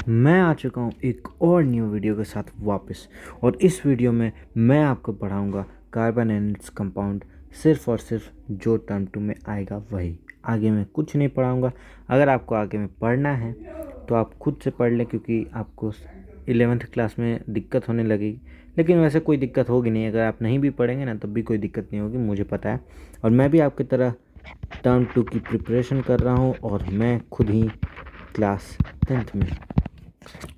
मैं आ चुका हूँ एक और न्यू वीडियो के साथ वापस। और इस वीडियो में मैं आपको पढ़ाऊँगा कार्बन एंड इट्स कंपाउंड, सिर्फ और सिर्फ जो टर्म 2 में आएगा वही। आगे मैं कुछ नहीं पढ़ाऊँगा। अगर आपको आगे में पढ़ना है तो आप खुद से पढ़ लें, क्योंकि आपको 11th क्लास में दिक्कत होने लगेगी। लेकिन वैसे कोई दिक्कत होगी नहीं, अगर आप नहीं भी पढ़ेंगे ना तब भी कोई दिक्कत नहीं होगी, मुझे पता है। और मैं भी आपकी तरह टर्म 2 की प्रिपरेशन कर रहा हूँ, और मैं खुद ही क्लास 10th में।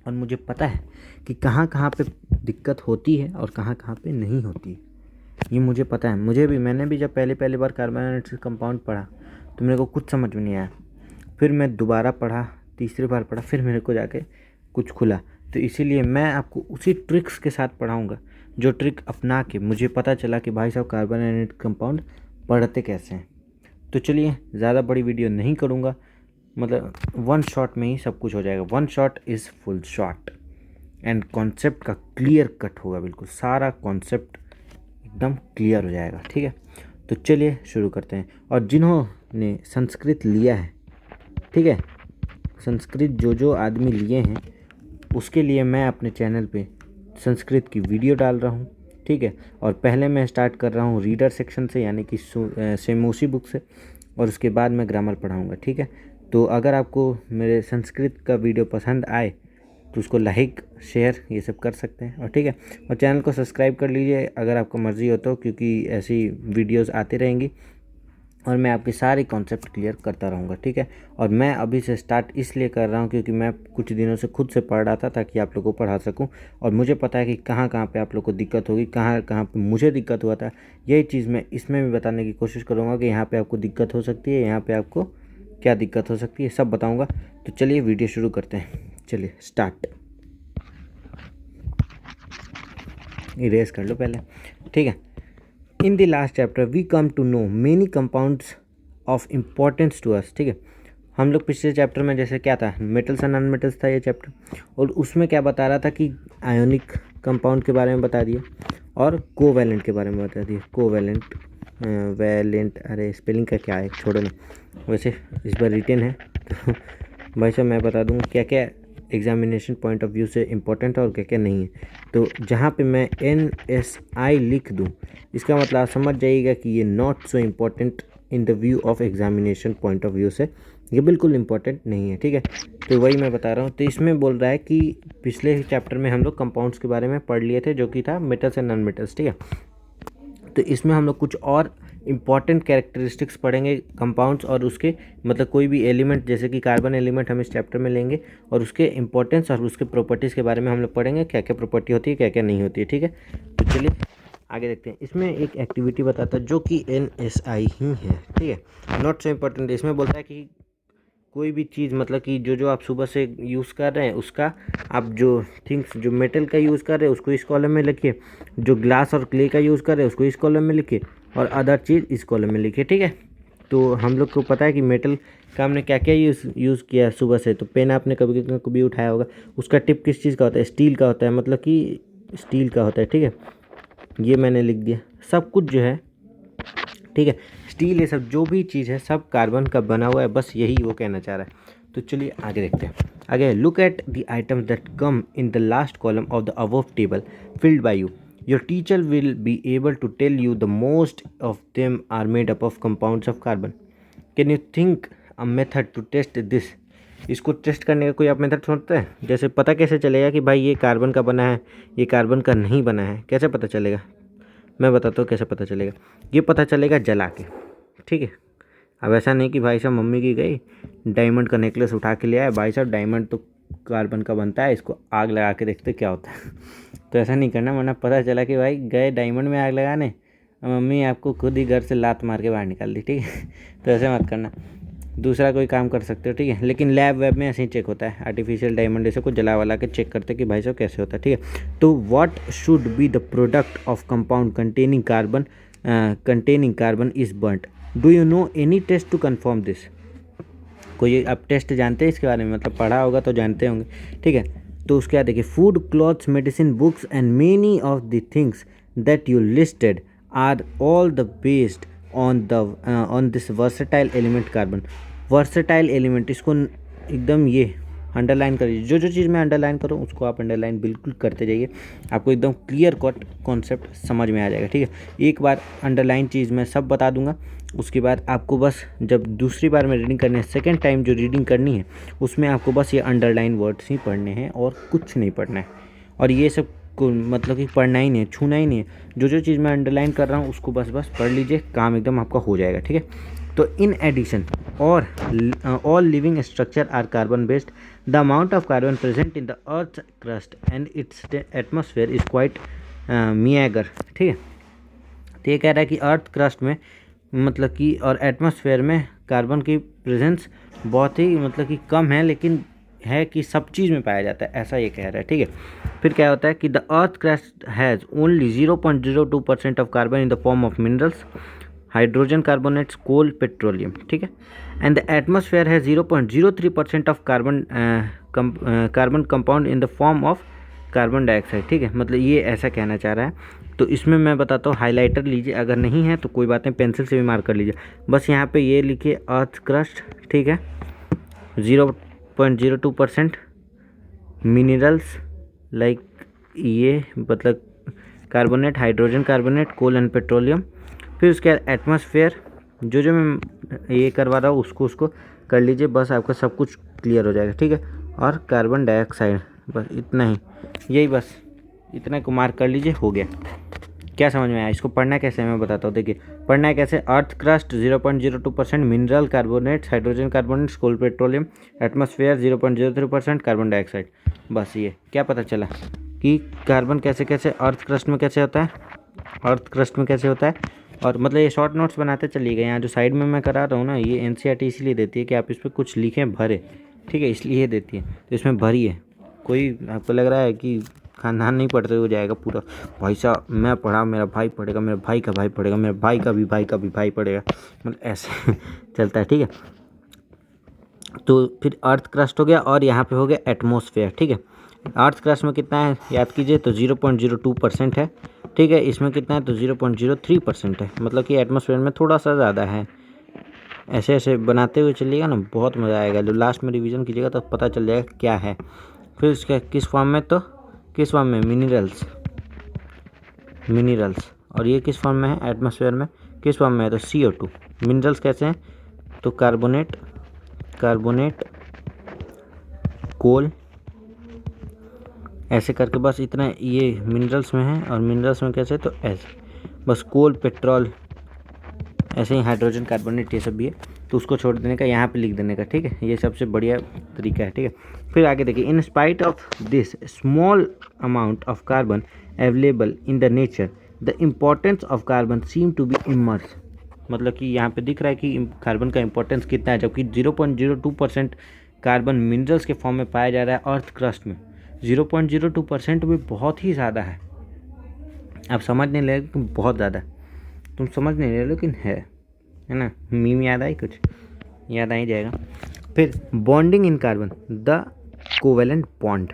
और मुझे पता है कि कहाँ कहाँ पे दिक्कत होती है और कहाँ कहाँ पे नहीं होती है। ये मुझे पता है। मैंने भी जब पहली बार कार्बोनेटेड कंपाउंड पढ़ा तो मेरे को कुछ समझ में नहीं आया। फिर मैं दोबारा पढ़ा, तीसरी बार पढ़ा, फिर मेरे को जाके कुछ खुला। तो इसीलिए मैं आपको उसी ट्रिक्स के साथ पढ़ाऊँगा जो ट्रिक अपना के मुझे पता चला कि भाई साहब कार्बोनेटेड कंपाउंड पढ़ते कैसे हैं। तो चलिए, ज़्यादा बड़ी वीडियो नहीं करूँगा, मतलब वन शॉट में ही सब कुछ हो जाएगा। One shot is full shot. And concept का क्लियर कट होगा, बिल्कुल सारा कॉन्सेप्ट एकदम क्लियर हो जाएगा। ठीक है, तो चलिए शुरू करते हैं। और जिन्होंने संस्कृत लिया है, ठीक है, संस्कृत जो आदमी लिए हैं उसके लिए मैं अपने चैनल पे संस्कृत की वीडियो डाल रहा हूँ। ठीक है, और पहले मैं स्टार्ट कर रहा हूँ रीडर सेक्शन से, यानी कि सेमोसी बुक से, और उसके बाद मैं ग्रामर पढ़ाऊँगा। ठीक है, तो अगर आपको मेरे संस्कृत का वीडियो पसंद आए तो उसको लाइक शेयर ये सब कर सकते हैं। और ठीक है, और चैनल को सब्सक्राइब कर लीजिए अगर आपको मर्ज़ी हो तो, क्योंकि ऐसी वीडियोस आती रहेंगी और मैं आपके सारे कॉन्सेप्ट क्लियर करता रहूँगा। ठीक है, और मैं अभी से स्टार्ट इसलिए कर रहा हूँ क्योंकि मैं कुछ दिनों से खुद से पढ़ रहा था ताकि आप लोगों को पढ़ा सकूँ। और मुझे पता है कि कहाँ कहाँ पे आप लोग को दिक्कत होगी, कहाँ कहाँ पे मुझे दिक्कत हुआ था। यही चीज़ मैं इसमें भी बताने की कोशिश करूँगा कि यहाँ पर आपको दिक्कत हो सकती है, यहाँ पर आपको क्या दिक्कत हो सकती है, सब बताऊँगा। तो चलिए वीडियो शुरू करते हैं। चलिए स्टार्ट। इरेज कर लो पहले। ठीक है, in the last chapter we come to know many compounds of importance to us. ठीक है, हम लोग पिछले चैप्टर में जैसे क्या था, मेटल्स एंड नॉन मेटल्स था ये चैप्टर, और उसमें क्या बता रहा था कि आयोनिक कंपाउंड के बारे में बता दिया और कोवैलेंट के बारे में बता दिया। कोवैलेंट, वैलेंट, अरे स्पेलिंग का क्या है, छोड़ो ना, वैसे इस बार रिटेन है तो भाई साहब मैं बता दूँगा क्या क्या एग्जामिनेशन पॉइंट ऑफ व्यू से इम्पोर्टेंट है और क्या क्या नहीं है। तो जहाँ पे मैं NSI लिख दूँ इसका मतलब आप समझ जाइएगा कि ये not so important in the view of examination point of view से, ये बिल्कुल इम्पोर्टेंट नहीं है। ठीक है, तो वही मैं बता रहा हूँ। तो इसमें बोल रहा है कि पिछले चैप्टर में हम लोग कंपाउंड्स के बारे में पढ़ लिए थे, जो कि था मेटल्स एंड नॉन मेटल्स। ठीक है, तो इसमें हम लोग कुछ और इम्पॉर्टेंट कैरेक्टरिस्टिक्स पढ़ेंगे कंपाउंड्स, और उसके मतलब कोई भी एलिमेंट, जैसे कि कार्बन एलिमेंट हम इस चैप्टर में लेंगे और उसके इंपॉर्टेंस और उसके प्रॉपर्टीज़ के बारे में हम लोग पढ़ेंगे, क्या क्या प्रॉपर्टी होती है, क्या क्या नहीं होती है। ठीक है, तो चलिए आगे देखते हैं। इसमें एक एक्टिविटी बताता है जो कि NSI ही है। ठीक है, नॉट सो इम्पोर्टेंट। इसमें बोलता है कि कोई भी चीज़, मतलब कि जो आप सुबह से यूज़ कर रहे हैं उसका, आप जो थिंग्स जो मेटल का यूज़ कर रहे हैं उसको इस कॉलम में लिखिए, जो ग्लास और क्ले का यूज़ कर रहे हैं उसको इस कॉलम में लिखिए, और अदर चीज़ इस कॉलम में लिखिए। ठीक है, तो हम लोग को पता है कि मेटल का हमने क्या क्या यूज़ किया सुबह से। तो पेन आपने कभी कभी उठाया होगा, उसका टिप किस चीज़ का होता है, स्टील का होता है, मतलब कि स्टील का होता है। ठीक है, ये मैंने लिख दिया। सब कुछ जो है, ठीक है, स्टील, ये सब जो भी चीज़ है सब कार्बन का बना हुआ है, बस यही वो कहना चाह रहा है। तो चलिए आगे देखते हैं। आगे, look at the items that come in the last column of the above table filled by you. Your teacher will be able to tell you the most of them are made up of compounds of carbon. Can you think a method to test this? इसको test करने का कोई आप method सोचते हैं? जैसे पता कैसे चलेगा कि भाई ये कार्बन का बना है, ये कार्बन का नहीं बना है, कैसे पता चलेगा? मैं बताता हूँ कैसे पता चलेगा। ये पता चलेगा जला के। ठीक है, अब ऐसा नहीं कि भाई साहब मम्मी की गई डायमंड का नेकलेस उठा के ले आए, भाई साहब डायमंड तो कार्बन का बनता है, इसको आग लगा के देखते क्या होता है। तो ऐसा नहीं करना, वरना पता चला कि भाई गए डायमंड में आग लगाने, मम्मी आपको खुद ही घर से लात मार के बाहर निकाल दी। ठीक है, तो ऐसे मत करना, दूसरा कोई काम कर सकते हो। ठीक है, लेकिन लैब वेब में ऐसे ही चेक होता है, आर्टिफिशियल डायमंड ऐसे को जला वाला के चेक करते कि भाई साहब कैसे होता है। ठीक है, तो what should be the product of compound containing carbon is burnt. Do you know any test to confirm this? कोई आप टेस्ट जानते हैं इसके बारे में, मतलब पढ़ा होगा तो जानते होंगे। ठीक है, तो उसके बाद देखिए, food, clothes, medicine, books and many of the things that you listed are all the based on this versatile element carbon. Versatile element, इसको एकदम ये अंडरलाइन करिए, जो जो चीज़ मैं अंडरलाइन करूँ उसको आप अंडरलाइन बिल्कुल करते जाइए, आपको एकदम क्लियर कट कॉन्सेप्ट समझ में आ जाएगा। ठीक है, एक बार अंडरलाइन चीज़ मैं सब बता दूंगा, उसके बाद आपको बस जब दूसरी बार में रीडिंग करनी है, सेकेंड टाइम जो रीडिंग करनी है उसमें आपको बस ये अंडरलाइन वर्ड्स ही पढ़ने हैं और कुछ नहीं पढ़ना है। और ये सब को मतलब कि पढ़ना ही नहीं है, छूना ही नहीं है, जो जो चीज़ मैं अंडरलाइन कर रहा हूँ उसको बस बस पढ़ लीजिए, काम एकदम आपका हो जाएगा। ठीक है, तो इन एडिशन और all living structure are carbon based, the amount of carbon present in the earth crust and its atmosphere is quite meagre. ठीक है, तो ये कह रहा है कि अर्थ क्रस्ट में मतलब कि और एटमॉस्फेयर में कार्बन की प्रेजेंस बहुत ही मतलब कि कम है, लेकिन है कि सब चीज़ में पाया जाता है, ऐसा ये कह रहा है। ठीक है, फिर क्या होता है कि the earth crust has only 0.02% of carbon in the form of minerals, hydrogen carbonates, coal, petroleum. ठीक है, एंड द एटमॉस्फेयर है 0.03% of carbon compound in the form of carbon dioxide. ठीक है, मतलब ये ऐसा कहना चाह रहा है। तो इसमें मैं बताता हूँ, हाइलाइटर लीजिए, अगर नहीं है तो कोई बात नहीं, पेंसिल से भी मार्क कर लीजिए। बस यहाँ पे ये लिखिए अर्थ क्रस्ट। ठीक है, 0.02% मिनरल्स लाइक ये मतलब carbonate, hydrogen carbonate, coal and petroleum. फिर उसके बाद एटमॉस्फेयर, जो जो मैं ये करवा रहा हूँ उसको कर लीजिए, बस आपका सब कुछ क्लियर हो जाएगा। ठीक है, और कार्बन डाइऑक्साइड, बस इतना ही, यही बस इतना को मार्क कर लीजिए, हो गया। क्या समझ में आया? इसको पढ़ना कैसे है मैं बताता हूँ। देखिए पढ़ना है कैसे, earth crust 0.02% mineral carbonates, hydrogen carbonates, coal, petroleum, atmosphere 0.03% carbon dioxide. बस ये क्या पता चला कि कार्बन कैसे कैसे अर्थ क्रस्ट में कैसे होता है, अर्थ क्रस्ट में कैसे होता है। और मतलब ये शॉर्ट नोट्स बनाते चलिएगा। यहाँ जो साइड में मैं करा रहा हूँ ना, ये एनसीईआरटी इसलिए देती है कि आप इस पर कुछ लिखें भरे। ठीक है, इसलिए देती है, तो इसमें भरिए। कोई आपको लग रहा है कि खानदान नहीं पढ़ते हो जाएगा पूरा, भाई साहब मैं पढ़ा, मेरा भाई पढ़ेगा, मेरे भाई का भाई पढ़ेगा, मेरे भाई का भी भाई पढ़ेगा, मतलब ऐसे चलता है। ठीक है, तो फिर अर्थ क्रस्ट हो गया और यहाँ पे हो गया एटमॉस्फेयर। ठीक है, अर्थ क्रस्ट में कितना है याद कीजिए, तो 0.02% है। ठीक है, इसमें कितना है तो 0.03% है, मतलब कि एटमॉस्फेयर में थोड़ा सा ज़्यादा है। ऐसे ऐसे बनाते हुए चलिएगा ना, बहुत मज़ा आएगा। जो लास्ट में रिवीजन कीजिएगा तो पता चल जाएगा क्या है। फिर इसका किस फॉर्म में, तो किस फॉर्म में, मिनरल्स। और ये किस फॉर्म में है, एटमॉस्फेयर में किस फॉर्म में है, तो CO2। मिनरल्स कैसे हैं, तो कार्बोनेट, कोल, ऐसे करके बस इतना ये मिनरल्स में है। और मिनरल्स में कैसे, तो ऐसे बस कोल, पेट्रोल, ऐसे ही हाइड्रोजन कार्बोनेट ये सब भी है, तो उसको छोड़ देने का, यहाँ पे लिख देने का। ठीक है, ये सबसे बढ़िया तरीका है। ठीक है, फिर आगे देखिए, in spite of this small amount of carbon available in the nature, the importance of carbon seem to be immense. मतलब कि यहाँ पे दिख रहा है कि कार्बन का इंपॉर्टेंस कितना है, जबकि 0.02% कार्बन मिनरल्स के फॉर्म में पाया जा रहा है अर्थ क्रस्ट में। 0.02% भी बहुत ही ज़्यादा है। आप समझ नहीं ले कि बहुत ज़्यादा, तुम समझ नहीं रहे लेकिन है ना। मीम याद आई, कुछ याद आ ही जाएगा। फिर bonding in carbon, the covalent bond.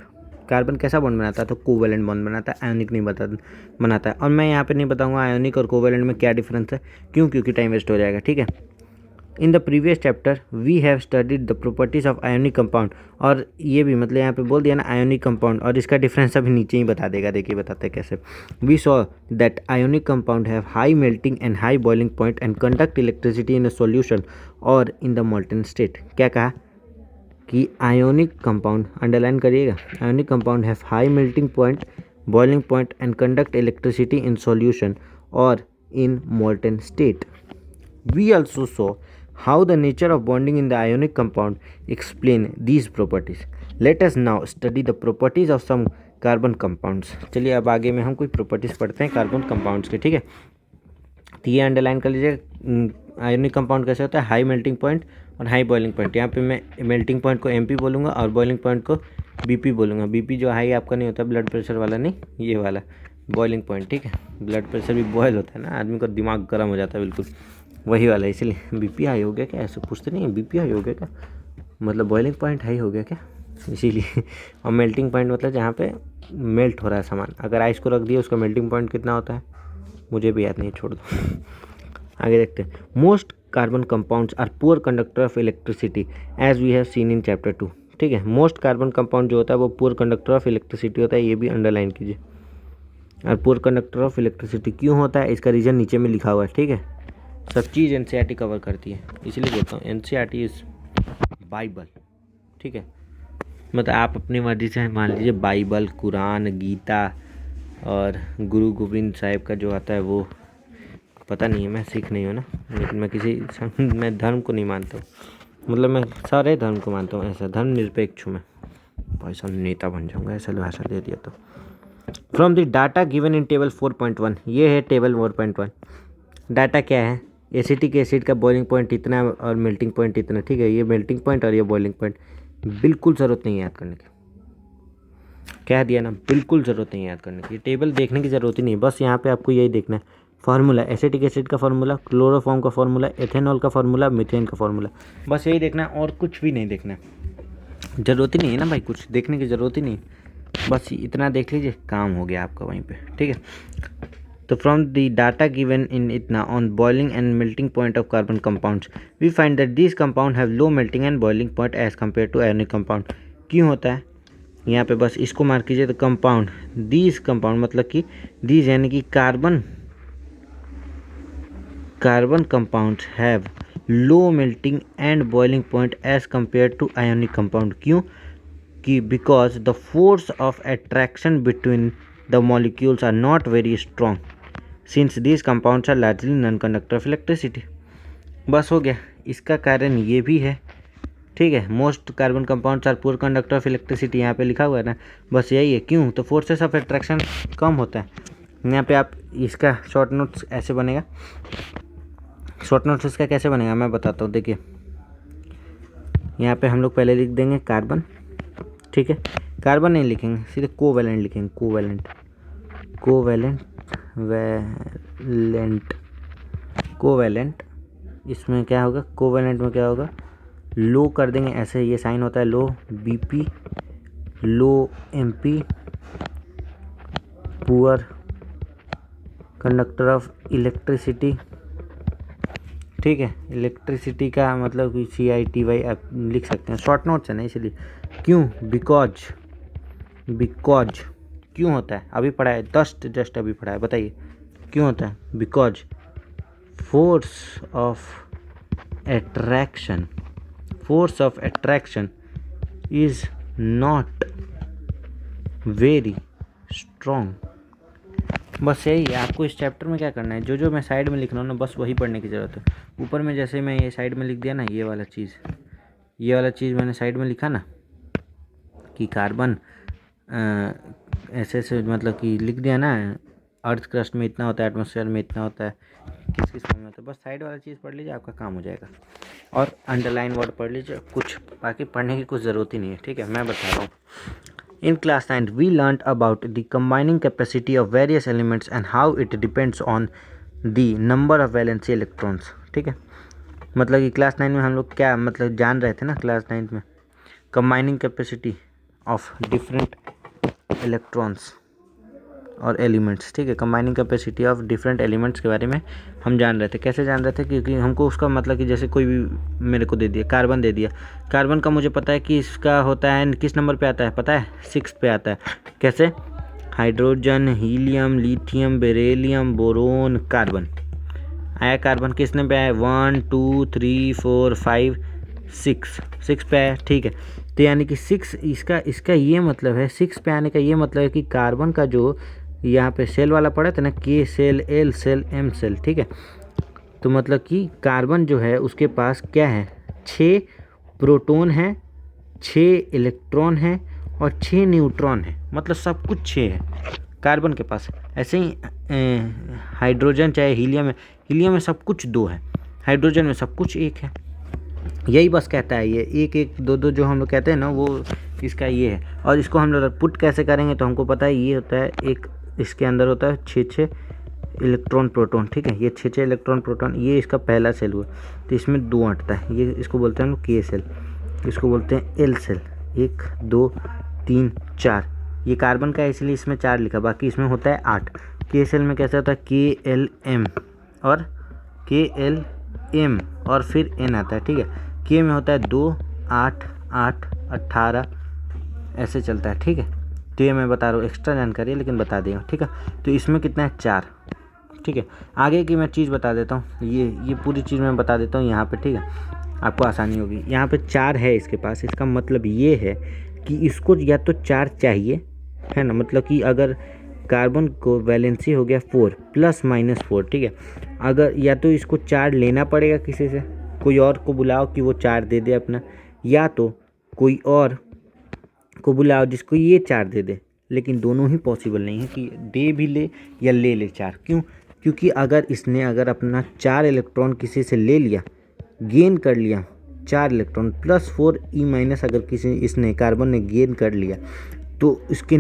Carbon कैसा बॉन्ड बनाता है, तो कोवेलेंट बॉन्ड बनाता है, आयोनिक नहीं बनाता है। और मैं यहाँ पे नहीं बताऊंगा आयोनिक और कोवेलेंट में क्या डिफरेंस है, क्योंकि टाइम वेस्ट हो जाएगा। ठीक है, in the previous chapter we have studied the properties of ionic compound. और ये भी मतलब यहाँ पे बोल दिया ना आयोनिक कंपाउंड, और इसका डिफरेंस अभी नीचे ही बता देगा। देखिए बताते हैं कैसे। We saw that ionic compound have high melting and high boiling point and conduct electricity in a solution और इन द मोल्टन स्टेट। क्या कहा कि आयोनिक कंपाउंड, अंडरलाइन करिएगा, ionic compound have high melting point, boiling point and conduct electricity in solution और in molten state. We also saw how the nature of bonding in the ionic compound explain these properties. Let us now study the properties of some carbon compounds. चलिए अब आगे में हम कोई properties पढ़ते हैं carbon compounds के। ठीक है, तो ये अंडरलाइन कर लीजिए। आयोनिक कंपाउंड कैसे होता है, हाई मेल्टिंग पॉइंट और हाई बॉइलिंग पॉइंट। यहाँ पे मैं मेल्टिंग पॉइंट को MP बोलूँगा और बॉइलिंग पॉइंट को BP बोलूँगा। BP जो हाई आपका नहीं होता, ब्लड प्रेशर वाला नहीं, ये वाला बॉइलिंग पॉइंट। ठीक है, ब्लड प्रेशर भी बॉयल होता है ना, आदमी का दिमाग गर्म हो जाता है, बिल्कुल वही वाला। इसलिए BP हाई हो गया क्या, ऐसे पूछते नहीं है, BP हाई हो गया क्या, मतलब बॉइलिंग पॉइंट हाई हो गया क्या, इसीलिए। और मेल्टिंग पॉइंट मतलब जहाँ पे मेल्ट हो रहा है सामान। अगर आइस को रख दिया उसका मेल्टिंग पॉइंट कितना होता है, मुझे भी याद नहीं, छोड़ दो। आगे देखते हैं। Most carbon compounds are poor conductor of electricity as we have seen in chapter 2। ठीक है। मोस्ट कार्बन कंपाउंड जो होता है वो पुअर कंडक्टर ऑफ इलेक्ट्रिसिटी होता है, ये भी अंडरलाइन कीजिए। और पुअर कंडक्टर ऑफ इलेक्ट्रिसिटी क्यों होता है, इसका रीज़न नीचे में लिखा हुआ है, ठीक है। सब चीज़ एनसीईआरटी कवर करती है, इसलिए बोलता हूँ एनसीईआरटी इज़ बाइबल, ठीक है। मतलब आप अपनी मर्जी से मान लीजिए बाइबल, कुरान, गीता और गुरु गोविंद साहिब का जो आता है वो पता नहीं है, मैं सिख नहीं हूँ ना, लेकिन मैं धर्म को नहीं मानता हूँ, मतलब मैं सारे धर्म को मानता हूँ, ऐसा धर्म निरपेक्ष हूँ मैं। भाई साहब नेता बन जाऊँगा ऐसा भाषा दे दिया तो। From the data given in table 4.1, ये है टेबल 4.1। डाटा क्या है, एसिटिक एसिड का बॉइलिंग पॉइंट इतना और मेल्टिंग पॉइंट इतना, ठीक है। ये मेल्टिंग पॉइंट और ये बॉइलिंग पॉइंट, बिल्कुल ज़रूरत नहीं है याद करने की, कह दिया ना, बिल्कुल ज़रूरत नहीं है याद करने की, टेबल देखने की ज़रूरत ही नहीं है। बस यहाँ पे आपको यही देखना है, फार्मूला एसिटिक एसिड का फार्मूला, क्लोरोफॉर्म का फार्मूला, एथेनॉल का फार्मूला, मीथेन का फार्मूला, बस यही देखना है और कुछ भी नहीं देखना है। ज़रूरत ही नहीं है ना भाई, कुछ देखने की ज़रूरत ही नहीं, बस इतना देख लीजिए, काम हो गया आपका वहीं पे, ठीक है। तो from the data given in इतना on boiling and melting point of carbon compounds we find that this compound have low melting and boiling point as compare to ionic compound. क्यों होता है यहाँ पे, बस इसको मार्क कीजिए। तो कंपाउंड दीज कंपाउंड मतलब कि दीज यानी कि carbon compounds have low melting and boiling point as compare to ionic compound. क्यों कि because the force of attraction between the molecules are not very strong since these compounds are largely non conductor of electricity. बस हो गया, इसका कारण ये भी है, ठीक है। Most carbon compounds are poor conductor of electricity, यहाँ पे लिखा हुआ है ना, बस यही है। क्यों, तो फोर्सेस ऑफ अट्रैक्शन कम होता है। यहाँ पे आप इसका शॉर्ट नोट्स ऐसे बनेगा, शॉर्ट नोट्स इसका कैसे बनेगा मैं बताता हूँ। देखिए यहाँ पे हम लोग पहले लिख देंगे कार्बन, ठीक है। कार्बन नहीं लिखेंगे, सीधे कोवैलेंट लिखेंगे, कोवैलेंट। इसमें क्या होगा, कोवैलेंट में क्या होगा, लो कर देंगे ऐसे, ये साइन होता है low, BP, low MP, poor conductor of electricity, ठीक है। इलेक्ट्रिसिटी का मतलब CITY आप लिख सकते हैं, शॉर्ट नोट्स है ना इसलिए। क्यों, बिकॉज क्यों होता है, अभी पढ़ा है, जस्ट अभी पढ़ा है, बताइए क्यों होता है। Because force of attraction is not very strong. बस यही है, आपको इस चैप्टर में क्या करना है, जो मैं साइड में लिख रहा हूँ ना, बस वही पढ़ने की ज़रूरत है। ऊपर में जैसे मैं ये साइड में लिख दिया ना, ये वाला चीज़ मैंने साइड में लिखा ना कि कार्बन ऐसे मतलब कि लिख दिया ना, अर्थ क्रस्ट में इतना होता है, एटमॉस्फेयर में इतना होता है, किस फॉर्म में होता है, बस साइड वाला चीज़ पढ़ लीजिए, आपका काम हो जाएगा। और अंडरलाइन वर्ड पढ़ लीजिए, कुछ बाकी पढ़ने की कुछ ज़रूरत ही नहीं है, ठीक है। मैं बता रहा हूँ, in class 9 we learned about the combining capacity of various elements and how it depends on the number of valency electrons, ठीक है। मतलब कि क्लास 9 में हम लोग क्या मतलब जान रहे थे ना, क्लास 9 में combining capacity of different electrons और एलिमेंट्स, ठीक है। Combining capacity of different elements के बारे में हम जान रहे थे। कैसे जान रहे थे, क्योंकि हमको उसका मतलब कि जैसे कोई भी मेरे को दे दिया, कार्बन दे दिया, कार्बन का मुझे पता है कि इसका होता है किस नंबर पे आता है, पता है 6 पे आता है। कैसे, hydrogen, helium, lithium, beryllium, boron, carbon आया। कार्बन किस नंबर पे आया, 1 2 3 4 5 6 पे आया, ठीक है। तो यानी कि 6 इसका ये मतलब है, 6 पे आने का ये मतलब है कि कार्बन का जो यहाँ पे सेल वाला पड़ा था ना, K shell, L shell, M shell, ठीक है। तो मतलब कि कार्बन जो है उसके पास क्या है, 6 प्रोटॉन है, 6 इलेक्ट्रॉन है और 6 न्यूट्रॉन है, मतलब सब कुछ 6 है कार्बन के पास। ऐसे ही हाइड्रोजन चाहे हीलियम है, हीलियम में सब कुछ 2 है, हाइड्रोजन में सब कुछ 1 है। यही बस कहता है ये 1 1 2 2 जो हम लोग कहते हैं ना, वो इसका ये है। और इसको हम लोग पुट कैसे करेंगे, तो हमको पता है ये होता है एक, इसके अंदर होता है 6 इलेक्ट्रॉन प्रोटॉन, ठीक है। ये 6 इलेक्ट्रॉन प्रोटॉन, ये इसका पहला सेल हुआ, तो इसमें 2 अटता है, ये इसको बोलते हैं हम लोग K सेल, इसको बोलते हैं L सेल। 1 2 3 4, ये कार्बन का है इसलिए इसमें 4 लिखा, बाकी इसमें होता है 8। K सेल में कैसे होता है, KLM और KLM और फिर N आता है, ठीक है। K में होता है 2 8 8 18 ऐसे चलता है, ठीक है। तो ये मैं बता रहा हूँ, एक्स्ट्रा जानकारी है लेकिन बता देगा, ठीक है। तो इसमें कितना है 4, ठीक है। आगे की मैं चीज़ बता देता हूँ, ये पूरी चीज़ मैं बता देता हूँ यहाँ पे, ठीक है, आपको आसानी होगी। यहाँ पे 4 है इसके पास, इसका मतलब ये है कि इसको या तो 4 चाहिए, है ना, मतलब कि अगर कार्बन को वैलेंसी हो गया 4 ±4, ठीक है। अगर या तो इसको 4 लेना पड़ेगा किसी से, कोई और को बुलाओ कि वो 4 दे दे अपना, या तो कोई और को बुलाओ जिसको ये 4 दे दे। लेकिन दोनों ही पॉसिबल नहीं है कि दे भी ले या ले ले 4। क्यों? क्योंकि अगर अपना 4 इलेक्ट्रॉन किसी से ले लिया, गेन कर लिया 4 इलेक्ट्रॉन +4 E- अगर इसने कार्बन ने गेन कर लिया, तो इसके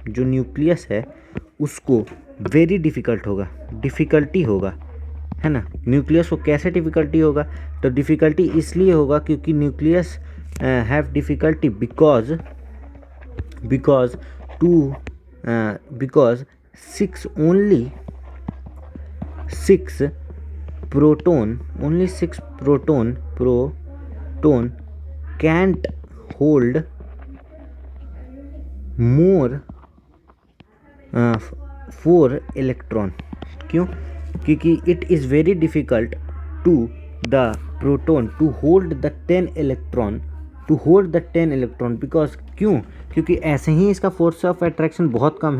जो न्यूक्लियस है उसको वेरी डिफ़िकल्टी होगा, है ना। न्यूक्लियस को कैसे डिफ़िकल्टी होगा? तो डिफ़िकल्टी इसलिए होगा क्योंकि nucleus have difficulty because 6 proton can't hold more 4 electron. क्यों? क्योंकि it is very difficult to the proton to hold the 10 electron because क्यों? क्योंकि ऐसे ही इसका फोर्स ऑफ अट्रैक्शन बहुत कम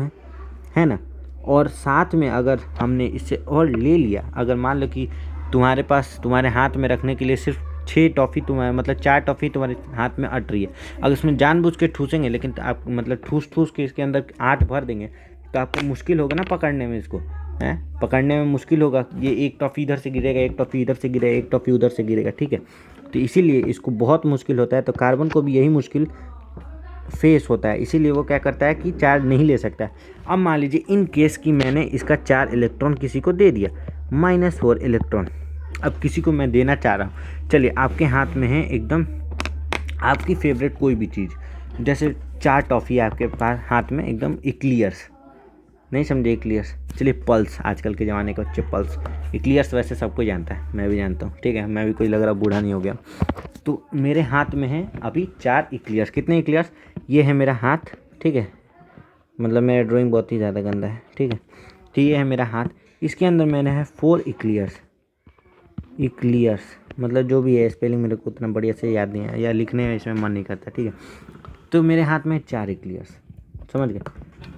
है ना। और साथ में अगर हमने इससे और ले लिया, अगर मान लो कि तुम्हारे हाथ में रखने के लिए सिर्फ 6 टॉफ़ी तुम्हारे, मतलब 4 टॉफ़ी तुम्हारे हाथ में अट रही है, अगर उसमें जानबूझ के ठूसेंगे, लेकिन आप मतलब ठूस के इसके अंदर 8 भर देंगे, तो आपको मुश्किल होगा ना पकड़ने में, इसको पकड़ने में मुश्किल होगा। ये एक टॉफ़ी इधर से गिरेगा, एक टॉफ़ी इधर से गिरेगा, एक टॉफ़ी उधर से गिरेगा, ठीक है। तो इसीलिए इसको बहुत मुश्किल होता है। तो कार्बन को भी यही मुश्किल फेस होता है, इसीलिए वो क्या करता है कि 4 नहीं ले सकता है। अब मान लीजिए इन केस कि मैंने इसका 4 इलेक्ट्रॉन किसी को दे दिया, -4 इलेक्ट्रॉन अब किसी को मैं देना चाह रहा हूँ। चलिए, आपके हाथ में है एकदम आपकी फेवरेट कोई भी चीज़, जैसे 4 टॉफ़ी आपके पास हाथ में एकदम एक्लियर्स, नहीं समझे एक्लियर्स, चलिए पल्स, आजकल के ज़माने के बच्चे पल्स, एक्लियर्स वैसे सबको जानता है, मैं भी जानता हूँ, ठीक है, मैं भी कोई लग रहा बूढ़ा नहीं हो गया। तो मेरे हाथ में है अभी 4 एक्लियर्स। कितने एक्लियर्स? ये है मेरा हाथ, ठीक है, मतलब मेरा ड्राइंग बहुत ही ज़्यादा गंदा है, ठीक है। तो ये है मेरा हाथ, इसके अंदर मैंने है 4 एक्लियर्स, मतलब जो भी है, स्पेलिंग मेरे को उतना बढ़िया से याद नहीं है या लिखने में इसमें मन नहीं करता, ठीक है। तो मेरे हाथ में 4 एक्लियर्स, समझ गए।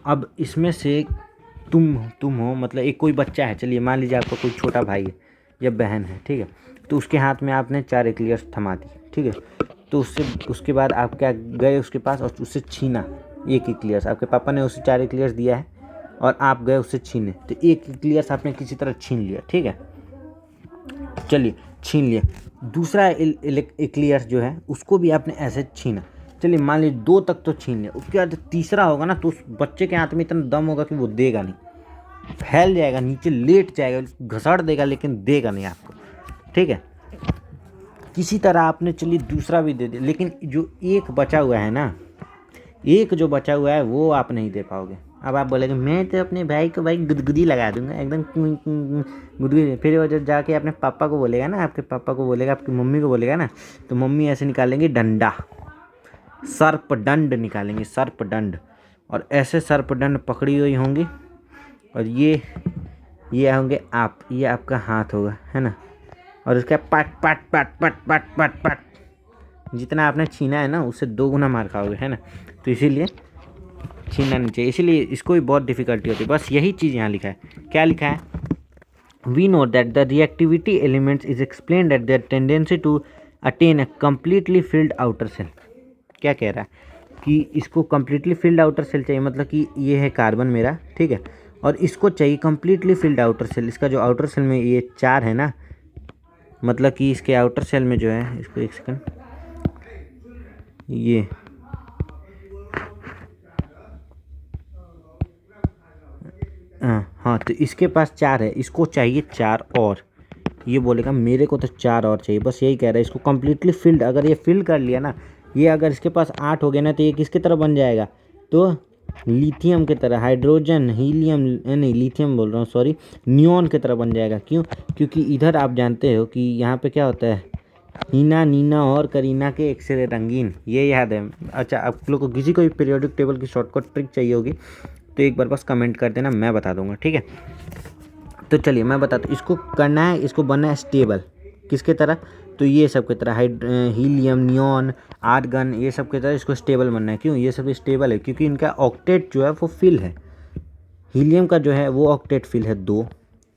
अब इसमें से तुम हो, मतलब एक कोई बच्चा है, चलिए मान लीजिए आपका कोई छोटा भाई है या बहन है, ठीक है। तो उसके हाथ में आपने 4 एक्लियर्स थमा दी, ठीक है। तो उसके बाद आप क्या गए उसके पास और उससे छीना 1 एक्लियर्स, आपके पापा ने उसे 4 एक्लियर्स दिया है और आप गए उससे छीने, तो 1 एक्लियर्स आपने किसी तरह छीन लिया, ठीक है। चलिए छीन लिया। दूसरा एक्लियर्स जो है उसको भी आपने ऐसे छीना, चलिए मान लीजिए 2 तक तो छीन लिया। उसके बाद तीसरा होगा ना, तो उस बच्चे के हाथ में इतना दम होगा कि वो देगा नहीं, फैल जाएगा, नीचे लेट जाएगा, घसड़ देगा, लेकिन देगा नहीं आपको, ठीक है। किसी तरह आपने चलिए दूसरा भी दे दिया, लेकिन जो एक बचा हुआ है ना, जो बचा हुआ है वो आप नहीं दे पाओगे। अब आप बोलेंगे मैं तो अपने भाई को भाई गुदगुदी लगा दूंगा एकदम गुदगुदी, फिर वो जब जाके अपने पापा को बोलेगा ना, आपके पापा को बोलेगा, आपकी मम्मी को बोलेगा ना, तो मम्मी ऐसे निकालेंगे डंडा, सर्पदंड निकालेंगे, सर्पदंड, और ऐसे सर्पदंड पकड़ी हुई होंगी, और ये होंगे आप, ये आपका हाथ होगा, है ना, और उसका पट पट पट पट पट पट पट जितना आपने छीना है ना, उससे 2 गुना मार खाओगे, है ना। तो इसीलिए छीनना नहीं चाहिए, इसीलिए इसको भी बहुत डिफ़िकल्टी होती है। बस यही चीज़ यहाँ लिखा है। क्या लिखा है? We know that the reactivity elements is explained at their tendency to attain a completely filled outer shell. क्या कह रहा है कि इसको कम्प्लीटली फिल्ड आउटर सेल चाहिए, मतलब कि ये है कार्बन मेरा, ठीक है, और इसको चाहिए कम्प्लीटली फिल्ड आउटर सेल। इसका जो आउटर सेल में ये 4 है ना, मतलब कि इसके आउटर सेल में जो है, इसको एक सेकंड, ये हाँ, तो इसके पास 4 है, इसको चाहिए 4 और, ये बोलेगा मेरे को तो 4 और चाहिए, बस यही कह रहा है। इसको कम्प्लीटली फिल्ड, अगर ये फिल कर लिया ना, ये अगर इसके पास 8 हो गया ना, तो ये किसकी तरह बन जाएगा? तो लिथियम की तरह, हाइड्रोजन हीलियम नहीं, लिथियम बोल रहा हूँ, सॉरी, नियॉन की तरह बन जाएगा। क्यों? क्योंकि इधर आप जानते हो कि यहाँ पे क्या होता है, हीना, नीना और करीना के एक्सरे रंगीन, ये याद है। अच्छा, आप लोग को किसी को भी पीरियोडिक टेबल की शॉर्टकट ट्रिक चाहिए होगी तो एक बार बस कमेंट कर देना, मैं बता दूंगा, ठीक है। तो चलिए मैं बताता हूँ, इसको करना है, इसको बनना है स्टेबल, किसके तरह, तो ये सब की तरह हीलियम, नियॉन, आर्गन, ये सब की तरह इसको स्टेबल बनना है। क्यों ये सब स्टेबल है? क्योंकि इनका ऑक्टेट जो है वो फिल है। हीलियम का जो है वो ऑक्टेट फिल है, दो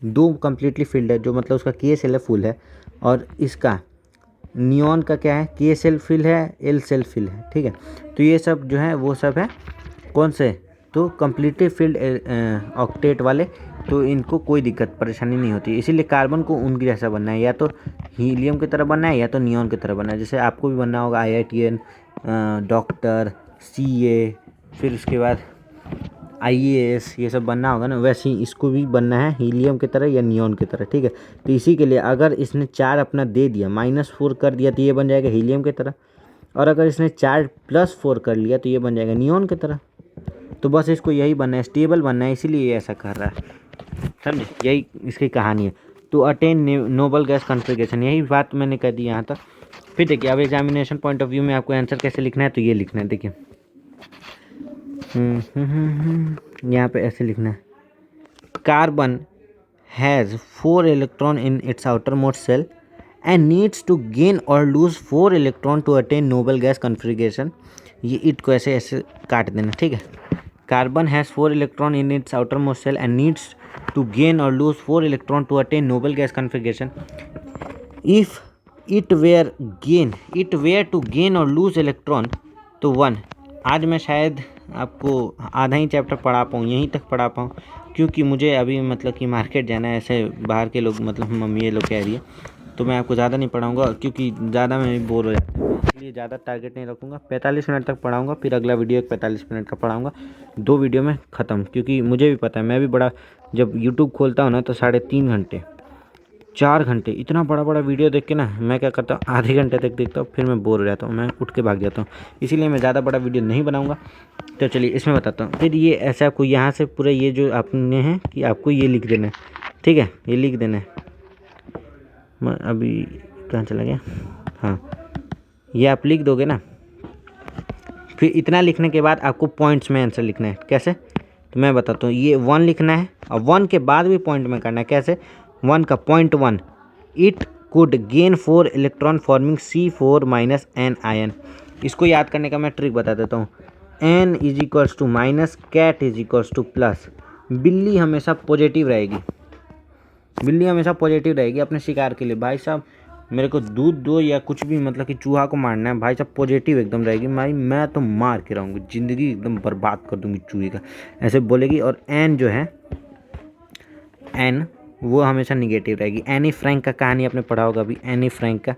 दो कम्प्लीटली फिल्ड है, जो मतलब उसका के सेल है फुल है। और इसका नियॉन का क्या है, के सेल फिल है, एल सेल फिल है, ठीक है। तो ये सब जो है वो सब है कौन से, तो कम्प्लीटली फिल्ड ऑक्टेट वाले, तो इनको कोई दिक्कत परेशानी नहीं होती। इसीलिए कार्बन को उनकी जैसा बनना है, या तो हीलियम की तरह बनना है या तो नियॉन की तरह बनना है। जैसे आपको भी बनना होगा IITN, डॉक्टर, CA, फिर उसके बाद IAS, ये सब बनना होगा ना, वैसे ही इसको भी बनना है हीलियम की तरह या नियॉन की तरह, ठीक है। तो इसी के लिए अगर इसने 4 अपना दे दिया, -4 कर दिया, तो ये बन जाएगा हीलियम की तरह। और अगर इसने 4 + 4 कर लिया तो ये बन जाएगा नियॉन की तरह। तो बस इसको यही बनना है, स्टेबल बनना है, इसीलिए ये ऐसा कर रहा है, समझे, यही इसकी कहानी है। तो अटेन नोबल गैस कॉन्फ़िगरेशन, यही बात मैंने कह दी यहाँ तक। फिर देखिए अब एग्जामिनेशन पॉइंट ऑफ व्यू में आपको आंसर कैसे लिखना है, तो ये लिखना है, देखिए यहाँ पे ऐसे लिखना है, carbon has 4 electron in its outermost shell and needs to gain or lose 4 electron to attain noble gas configuration. ये इट को ऐसे ऐसे काट देना, ठीक है। Carbon has 4 electron in its outermost shell and needs to gain or lose 4 electron to attain noble gas configuration. If it were to gain or lose electron तो 1। आज मैं शायद आपको आधा ही चैप्टर पढ़ा पाऊँ, यहीं तक पढ़ा पाऊँ, क्योंकि मुझे अभी मतलब कि मार्केट जाना है, ऐसे बाहर के लोग मतलब मम्मी ये लोग कह रही है, तो मैं आपको ज़्यादा नहीं पढ़ाऊँगा क्योंकि ज़्यादा मैं बोर हो जाता हूँ, इसलिए ज़्यादा टारगेट नहीं रखूँगा। 45 मिनट तक पढ़ाऊँगा, फिर अगला वीडियो 45 मिनट का पढ़ाऊँगा, 2 वीडियो में ख़त्म। क्योंकि मुझे भी पता है, मैं भी बड़ा जब यूट्यूब खोलता हूँ ना तो 3.5 घंटे 4 घंटे इतना बड़ा बड़ा वीडियो देख के ना मैं क्या करता हूँ, आधे घंटे तक देखता हूँ, फिर मैं बोर हो जाता हूँ, मैं उठ के भाग जाता हूँ। इसीलिए मैं ज़्यादा बड़ा वीडियो नहीं बनाऊँगा। तो चलिए इसमें बताता हूँ। फिर ये ऐसा आपको यहाँ से पूरा ये जो आपने है कि आपको ये लिख देना है, ठीक है, ये लिख देना है। मैं अभी कहाँ चला गया, हाँ, ये आप लिख दोगे ना। फिर इतना लिखने के बाद आपको पॉइंट्स में आंसर लिखना है। कैसे, तो मैं बताता हूँ। ये 1 लिखना है और 1 के बाद भी पॉइंट में करना है। कैसे, 1 का point 1, it could gain 4 electron forming C4- N ion. इसको याद करने का मैं ट्रिक बता देता हूँ। N = cat +। बिल्ली हमेशा पॉजिटिव रहेगी, बिल्ली हमेशा पॉजिटिव रहेगी अपने शिकार के लिए। भाई साहब मेरे को दूध दो या कुछ भी, मतलब कि चूहा को मारना है, भाई साहब पॉजिटिव एकदम रहेगी, भाई मैं तो मार के रहूँगी, ज़िंदगी एकदम बर्बाद कर दूँगी चूहे का, ऐसे बोलेगी। और एन जो है, एन वो हमेशा निगेटिव रहेगी। एनी फ्रैंक का कहानी आपने पढ़ा होगा अभी, एनी फ्रैंक का,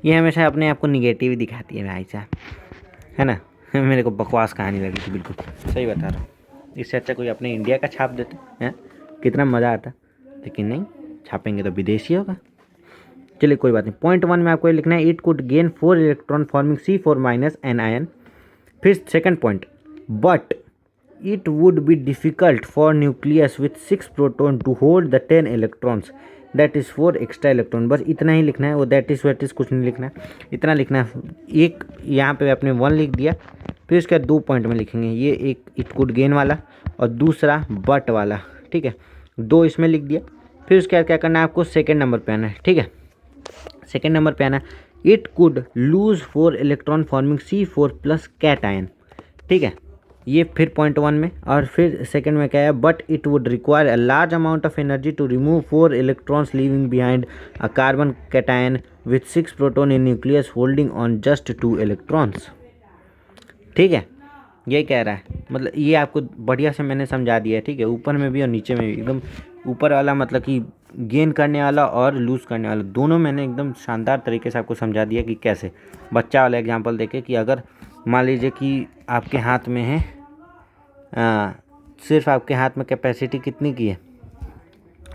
ये हमेशा अपने आप को निगेटिव ही दिखाती है भाई साहब, है ना। मेरे को बकवास कहानी लगी थी, बिल्कुल सही बता रहा हूँ। इससे अच्छा कोई अपने इंडिया का छाप देते हैं, कितना मज़ा आता, लेकिन नहीं, छापेंगे तो विदेशी होगा। चलिए कोई बात नहीं। पॉइंट 1 में आपको ये लिखना है, it could gain 4 electron forming C4- N ion. फिर second point, but it would be difficult for nucleus with 6 proton to hold the 10 electrons, that is 4 extra electron. बस इतना ही लिखना है, वो दैट इज़ वेट इज़ कुछ नहीं लिखना है, इतना लिखना है। एक यहाँ पे आपने 1 लिख दिया, फिर उसके बाद 2 पॉइंट में लिखेंगे, ये एक इट कुड गेन वाला और दूसरा बट वाला, ठीक है, 2 इसमें लिख दिया। फिर उसके बाद क्या करना है आपको, सेकेंड नंबर पे आना है, ठीक है, सेकेंड नंबर पे आना, it could lose 4 electron forming C4+ cation, ठीक है, ये फिर पॉइंट 1 में। और फिर सेकंड में क्या है, but it would require a large amount of energy to remove 4 electrons leaving behind a carbon cation with 6 proton in nucleus holding on just 2 electrons, ठीक है, ये कह रहा है। मतलब ये आपको बढ़िया से मैंने समझा दिया है, ठीक है, ऊपर में भी और नीचे में भी। एकदम ऊपर वाला मतलब कि गेन करने वाला और लूज़ करने वाला, दोनों मैंने एकदम शानदार तरीके से आपको समझा दिया कि कैसे। बच्चा वाला एग्जांपल देके कि अगर मान लीजिए कि आपके हाथ में है, सिर्फ आपके हाथ में कैपेसिटी कितनी की है,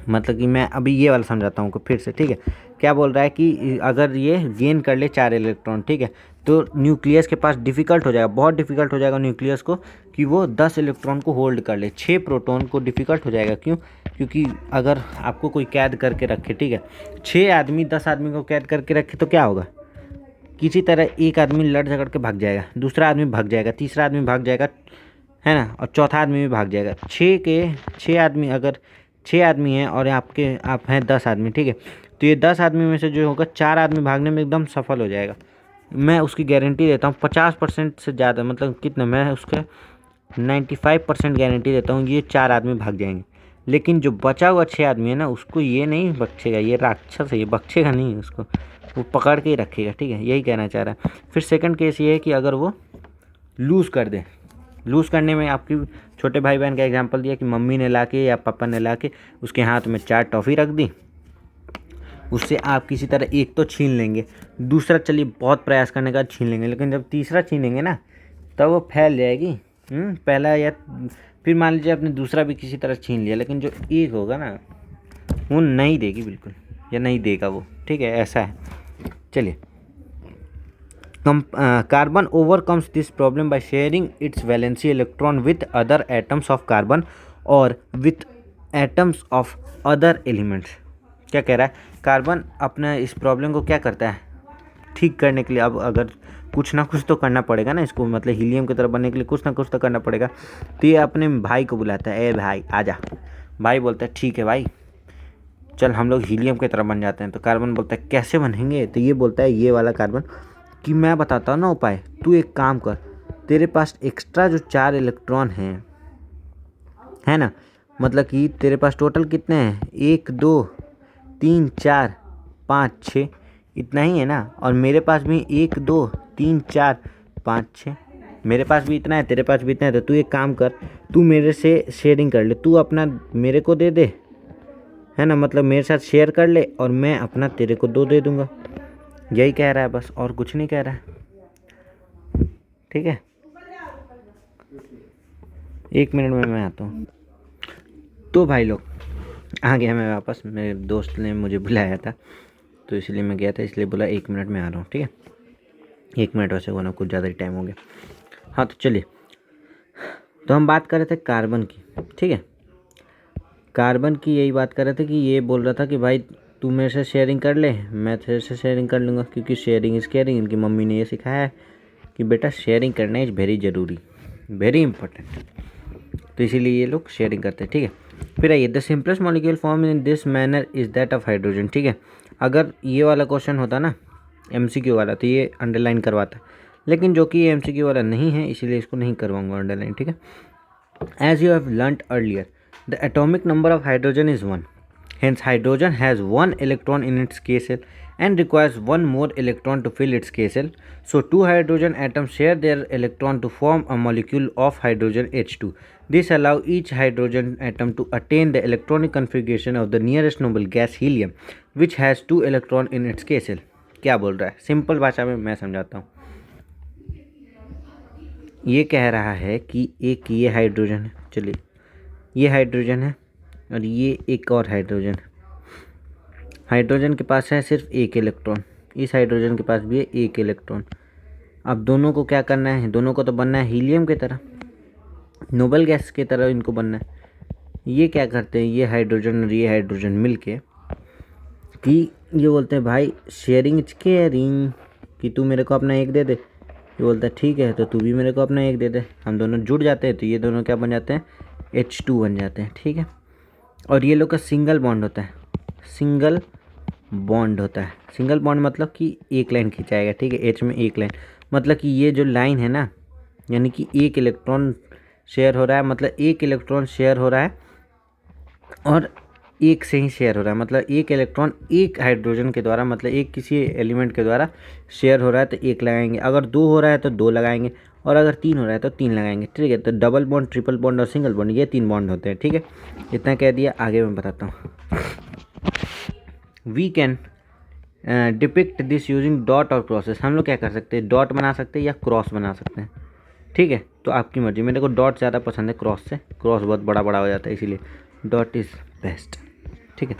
मतलब कि मैं अभी ये वाला समझाता हूँ फिर से, ठीक है। क्या बोल रहा है कि अगर ये गेन कर ले 4 इलेक्ट्रॉन, ठीक है, तो न्यूक्लियस के पास डिफ़िकल्ट हो जाएगा, बहुत डिफ़िकल्ट हो जाएगा न्यूक्लियस को कि वो 10 इलेक्ट्रॉन को होल्ड कर ले। 6 प्रोटॉन को डिफ़िकल्ट हो जाएगा, क्यों, क्योंकि अगर आपको कोई कैद करके रखे, ठीक है, 6 आदमी 10 आदमी को कैद करके रखे तो क्या होगा, किसी तरह एक आदमी लड़ झगड़ के भाग जाएगा, दूसरा आदमी भाग जाएगा, तीसरा आदमी भाग जाएगा, है ना, और चौथा आदमी भी भाग जाएगा। छः आदमी, अगर 6 आदमी हैं और आप हैं 10 आदमी, ठीक है, तो ये 10 आदमी में से जो होगा 4 आदमी भागने में एकदम सफल हो जाएगा। मैं उसकी गारंटी देता हूँ 50% से ज़्यादा, मतलब कितना, मैं उसका 95% गारंटी देता हूँ ये 4 आदमी भाग जाएंगे। लेकिन जो बचा हुआ 6 आदमी है ना, उसको ये नहीं बख्शेगा, ये राक्षस है, ये बख्शेगा नहीं उसको, वो पकड़ के ही रखेगा, ठीक है, यही कहना चाह रहा है। फिर सेकंड केस ये है कि अगर वो लूज़ कर दे, लूज़ करने में आपकी छोटे भाई बहन का एग्जांपल दिया कि मम्मी ने लाके या पापा ने लाके उसके हाथ में 4 टॉफ़ी रख दी, उससे आप किसी तरह एक तो छीन लेंगे, दूसरा चलिए बहुत प्रयास करने के बाद छीन लेंगे, लेकिन जब तीसरा छीनेंगे ना तब वो फैल जाएगी। पहला, या फिर मान लीजिए आपने दूसरा भी किसी तरह छीन लिया, लेकिन जो एक होगा ना वो नहीं देगी बिल्कुल, या नहीं देगा वो, ठीक है, ऐसा है। चलिए, carbon overcomes this problem by sharing its valency electron with other atoms of carbon or with atoms of other elements। क्या कह रहा है, कार्बन अपना इस प्रॉब्लम को क्या करता है, ठीक करने के लिए। अब अगर कुछ ना कुछ तो करना पड़ेगा ना इसको, मतलब हीलियम की तरह बनने के लिए कुछ ना कुछ तो करना पड़ेगा। तो ये अपने भाई को बुलाता है, ए भाई आजा। भाई बोलता है ठीक है भाई, चल हम लोग हीलियम की तरह बन जाते हैं। तो कार्बन बोलता है कैसे बनेंगे, तो ये बोलता है, ये वाला कार्बन, कि मैं बताता हूँ ना उपाय, तू एक काम कर, तेरे पास एक्स्ट्रा जो 4 इलेक्ट्रॉन हैं, है ना, मतलब कि तेरे पास टोटल कितने हैं, 1 2 3 4 5 6, इतना ही है ना, और मेरे पास भी 1 2 3 4 5 6, मेरे पास भी इतना है, तेरे पास भी इतना है। तो तू एक काम कर, तू मेरे से शेयरिंग कर ले, तू अपना मेरे को दे दे, है ना, मतलब मेरे साथ शेयर कर ले, और मैं अपना तेरे को 2 दे दूँगा। यही कह रहा है बस, और कुछ नहीं कह रहा है, ठीक है। 1 मिनट में मैं आता हूँ। तो भाई लोग, आ गया मैं वापस, मेरे दोस्त ने मुझे बुलाया था तो इसलिए मैं गया था, इसलिए बोला 1 मिनट में आ रहा हूँ, ठीक है। 1 मिनट वैसे होना, कुछ ज़्यादा ही टाइम हो गया। हाँ तो चलिए, तो हम बात कर रहे थे कार्बन की, ठीक है, कार्बन की यही बात कर रहे थे कि ये बोल रहा था कि भाई तू मेरे से शेयरिंग कर ले, मैं तेरे से शेयरिंग कर लूँगा, क्योंकि शेयरिंग इज़ केयरिंग। इनकी मम्मी ने ये सिखाया है कि बेटा शेयरिंग करना इज़ वेरी ज़रूरी, वेरी इंपॉर्टेंट। तो इसीलिए ये लोग शेयरिंग करते हैं, ठीक है। फिर आइए, the simplest molecule form in this manner is that of hydrogen, ठीक है। अगर ये वाला क्वेश्चन होता ना MCQ वाला, तो ये अंडरलाइन करवाता, लेकिन जो कि ये MCQ वाला नहीं है, इसीलिए इसको नहीं करवाऊंगा अंडरलाइन, ठीक है। As you have learned earlier, the atomic number of hydrogen is 1, hence hydrogen has 1 electron in its K cell and requires 1 more electron to fill its K cell. So 2 hydrogen atoms share their electron to form a molecule of hydrogen H2. This allows each hydrogen atom to attain the electronic configuration of the nearest noble gas helium, which has 2 electron in its K cell. क्या बोल रहा है, simple भाषा में मैं समझाता हूँ। ये कह रहा है कि एक ये हाइड्रोजन है, चलिए ये हाइड्रोजन है और ये एक और हाइड्रोजन है। हाइड्रोजन के पास है सिर्फ 1 इलेक्ट्रॉन, इस हाइड्रोजन के पास भी है 1 इलेक्ट्रॉन। अब दोनों को क्या करना है, दोनों को तो बनना है हीलियम की तरह, नोबल गैस की तरह इनको बनना है। ये क्या करते हैं, ये हाइड्रोजन और ये हाइड्रोजन मिल के कि ये बोलते हैं भाई शेयरिंग इज केयरिंग, कि तू मेरे को अपना 1 दे दे। ये बोलता है ठीक है, तो तू भी मेरे को अपना 1 दे दे। हम दोनों जुड़ जाते हैं तो ये दोनों क्या बन जाते हैं, H2 बन जाते हैं, ठीक है। और ये लोग का सिंगल बॉन्ड होता है, सिंगल बॉन्ड होता है। सिंगल बॉन्ड मतलब कि एक लाइन खिंचाएगा, ठीक है, H में 1 लाइन, मतलब कि ये जो लाइन है ना, यानी कि 1 इलेक्ट्रॉन शेयर हो रहा है, मतलब 1 इलेक्ट्रॉन शेयर हो रहा है और 1 से ही शेयर हो रहा है, मतलब 1 इलेक्ट्रॉन 1 हाइड्रोजन के द्वारा, मतलब एक किसी एलिमेंट के द्वारा शेयर हो रहा है तो 1 लगाएंगे, अगर 2 हो रहा है तो 2 लगाएंगे, और अगर 3 हो रहा है तो 3 लगाएंगे, ठीक है। तो डबल बॉन्ड, ट्रिपल बॉन्ड और सिंगल बॉन्ड, ये 3 बॉन्ड होते हैं, ठीक है। इतना कह दिया, आगे मैं बताता हूँ। We can depict this using dot और क्रॉसेस। हम लोग क्या कर सकते हैं, डॉट बना सकते हैं या क्रॉस बना सकते हैं, ठीक है। तो आपकी मर्जी, मेरे को डॉट ज़्यादा पसंद है क्रॉस से, क्रॉस बहुत बड़ा बड़ा हो जाता है, इसीलिए डॉट इज़ बेस्ट, ठीक है।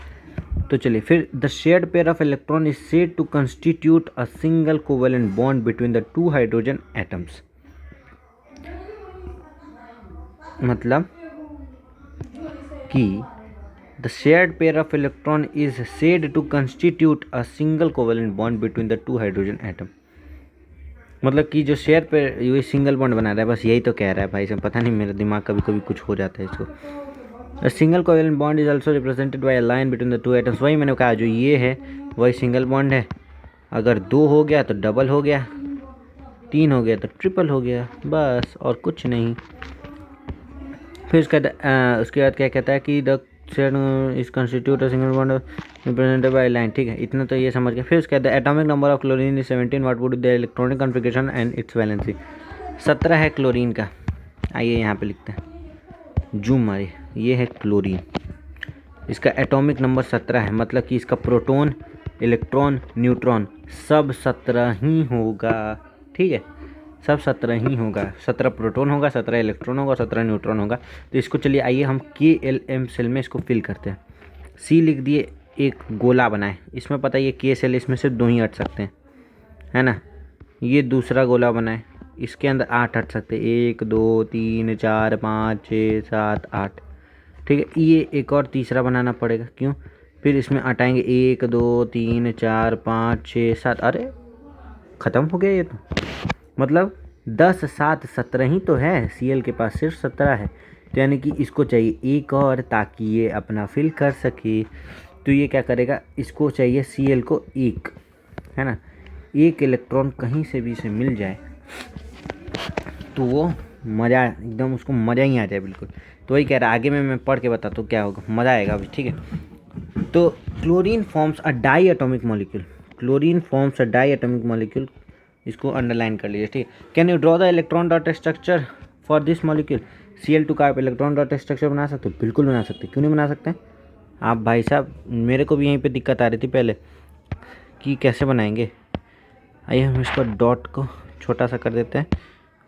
तो चलिए फिर, the shared pair of electron is said to constitute a single covalent bond between the 2 hydrogen atoms. मतलब कि the shared pair of electron is said to constitute a single covalent bond between the 2 hydrogen atom। मतलब कि जो share पे ये single bond बना रहा है, बस यही तो कह रहा है भाई साहब। पता नहीं मेरा दिमाग कभी कभी कुछ हो जाता है इसको। अ single covalent bond is also represented by a line between the two atoms. वही मैंने कहा, जो ये है वही सिंगल बॉन्ड है। अगर 2 हो गया तो डबल हो गया, 3 हो गया तो ट्रिपल हो गया, बस और कुछ नहीं। फिर उसके बाद क्या कहता है कि the share is constitute a single bond represented by line. ठीक है, इतना तो ये समझ गया। फिर उसके बाद atomic number of chlorine is 17। What would the electronic configuration and it's valency. 17 है क्लोरीन का। आइए यहाँ पे लिखते हैं, जूम मारे, ये है क्लोरीन, इसका एटॉमिक नंबर 17 है। मतलब कि इसका प्रोटॉन, इलेक्ट्रॉन, न्यूट्रॉन सब 17 ही होगा। ठीक है, सब 17 ही होगा। 17 प्रोटॉन होगा, 17 इलेक्ट्रॉन होगा, 17 न्यूट्रॉन होगा। तो इसको चलिए आइए हम KLM सेल में इसको फिल करते हैं। C लिख दिए, एक गोला बनाए। इसमें पता है ये K सेल, इसमें सिर्फ 2 ही हट सकते हैं, है ना। ये दूसरा गोला बनाए, इसके अंदर 8 हट सकते हैं, 1 2 3 4 5 6 7 8। ठीक है, ये एक और तीसरा बनाना पड़ेगा। क्यों? फिर इसमें हटाएंगे 1 2 3 4 5 6 7। अरे ख़त्म हो गया ये तो। मतलब 10 7 17 ही तो है, Cl के पास सिर्फ 17 है। तो यानी कि इसको चाहिए एक और, ताकि ये अपना फिल कर सके। तो ये क्या करेगा, इसको चाहिए Cl को एक, है ना, एक इलेक्ट्रॉन कहीं से भी इसे मिल जाए तो वो मज़ा एकदम, उसको मज़ा ही आ जाए बिल्कुल। तो वही कह रहा है, आगे में मैं पढ़ के बताता हूँ क्या होगा, मज़ा आएगा अभी। ठीक है, तो chlorine forms a diatomic molecule. Chlorine forms a diatomic molecule, इसको अंडरलाइन कर लीजिए। ठीक है, can you draw the electron dot structure for this molecule. Cl2 का आप इलेक्ट्रॉन डॉट स्ट्रक्चर बना सकते हो? बिल्कुल बना सकते। क्यों नहीं बना सकते आप भाई साहब? मेरे को भी यहीं पे दिक्कत आ रही थी पहले कि कैसे बनाएंगे। आइए हम इसको डॉट को छोटा सा कर देते हैं,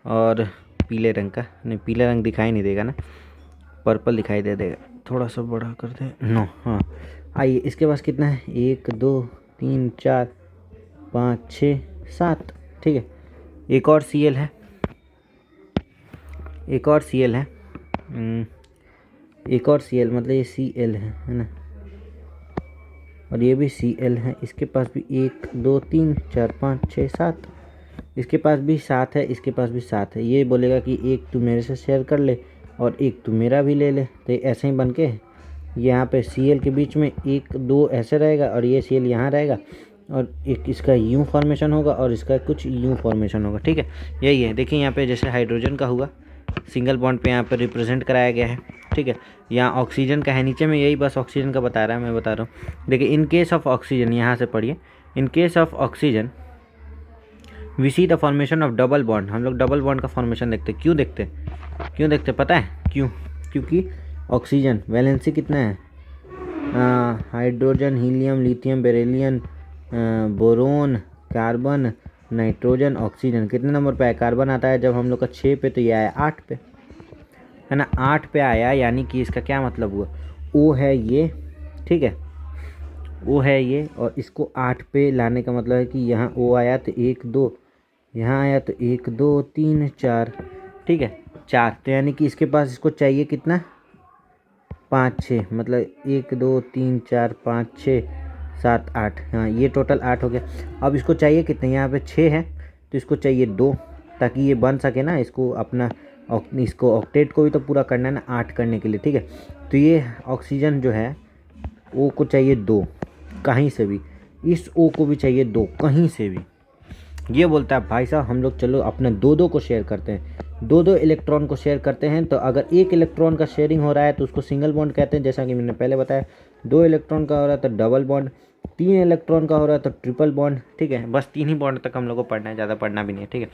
और पीले रंग का, नहीं पीले रंग दिखाई नहीं देगा ना, पर्पल दिखाई दे देगा। थोड़ा सा बड़ा कर दे, नो, हाँ। आइए, इसके पास कितना है, 1 2 3 4 5 6 7। ठीक है, एक और Cl है, एक और Cl है, एक और Cl, मतलब ये Cl है ना, और ये भी Cl है। इसके पास भी 1 2 3 4 5 6 7, इसके पास भी 7 है, इसके पास भी 7 है। ये बोलेगा कि एक तू मेरे से शेयर कर ले और एक तू मेरा भी ले ले। तो ऐसे ही बन के यहाँ पे Cl के बीच में 1 2 ऐसे रहेगा, और ये Cl यहाँ रहेगा, और एक इसका U फॉर्मेशन होगा, और इसका कुछ U फॉर्मेशन होगा। ठीक है, यही है। देखिए यहाँ पे जैसे हाइड्रोजन का हुआ, सिंगल बॉन्ड पे यहाँ पे रिप्रेजेंट कराया गया है। ठीक है, यहाँ ऑक्सीजन का है नीचे में, यही बस ऑक्सीजन का बता रहा है, मैं बता रहा हूँ। देखिए, इन केस ऑफ ऑक्सीजन, यहाँ से पढ़िए, in case of oxygen we see the formation of double bond. हम लोग डबल बॉन्ड का फॉर्मेशन देखते। क्यों देखते, क्यों देखते पता है क्यों? क्योंकि ऑक्सीजन वैलेंसी कितना है, hydrogen, helium, lithium, beryllium, boron, carbon, nitrogen, oxygen कितने नंबर पे है? कार्बन आता है जब हम लोग का 6 पे, तो ये आया 8 पे, है ना, 8 पे आया। यानी कि इसका क्या मतलब हुआ, ओ है ये, ठीक है, ओ है ये, और इसको 8 पे लाने का मतलब है कि यहाँ ओ आया तो 1 2, यहाँ आया तो 1 2 3 4, ठीक है 4। तो यानी कि इसके पास, इसको चाहिए कितना, 5 6, मतलब 1 2 3 4 5 6 7 8, हाँ ये टोटल 8 हो गया। अब इसको चाहिए कितने, यहाँ पे 6 है तो इसको चाहिए 2, ताकि ये बन सके ना, इसको अपना इसको ऑक्टेट को भी तो पूरा करना है ना 8 करने के लिए। ठीक है, तो ये ऑक्सीजन जो है ओ को चाहिए 2 कहीं से भी, इस ओ को भी चाहिए 2 कहीं से भी। ये बोलता है भाई साहब हम लोग चलो अपने 2 को शेयर करते हैं, 2 इलेक्ट्रॉन को शेयर करते हैं। तो अगर एक इलेक्ट्रॉन का शेयरिंग हो रहा है तो उसको सिंगल बॉन्ड कहते हैं, जैसा कि मैंने पहले बताया। 2 इलेक्ट्रॉन का हो रहा है तो डबल बॉन्ड, 3 इलेक्ट्रॉन का हो रहा है तो ट्रिपल बॉन्ड। ठीक है, बस 3 ही बॉन्ड तक हम लोग को पढ़ना है, ज़्यादा पढ़ना भी नहीं है। ठीक है,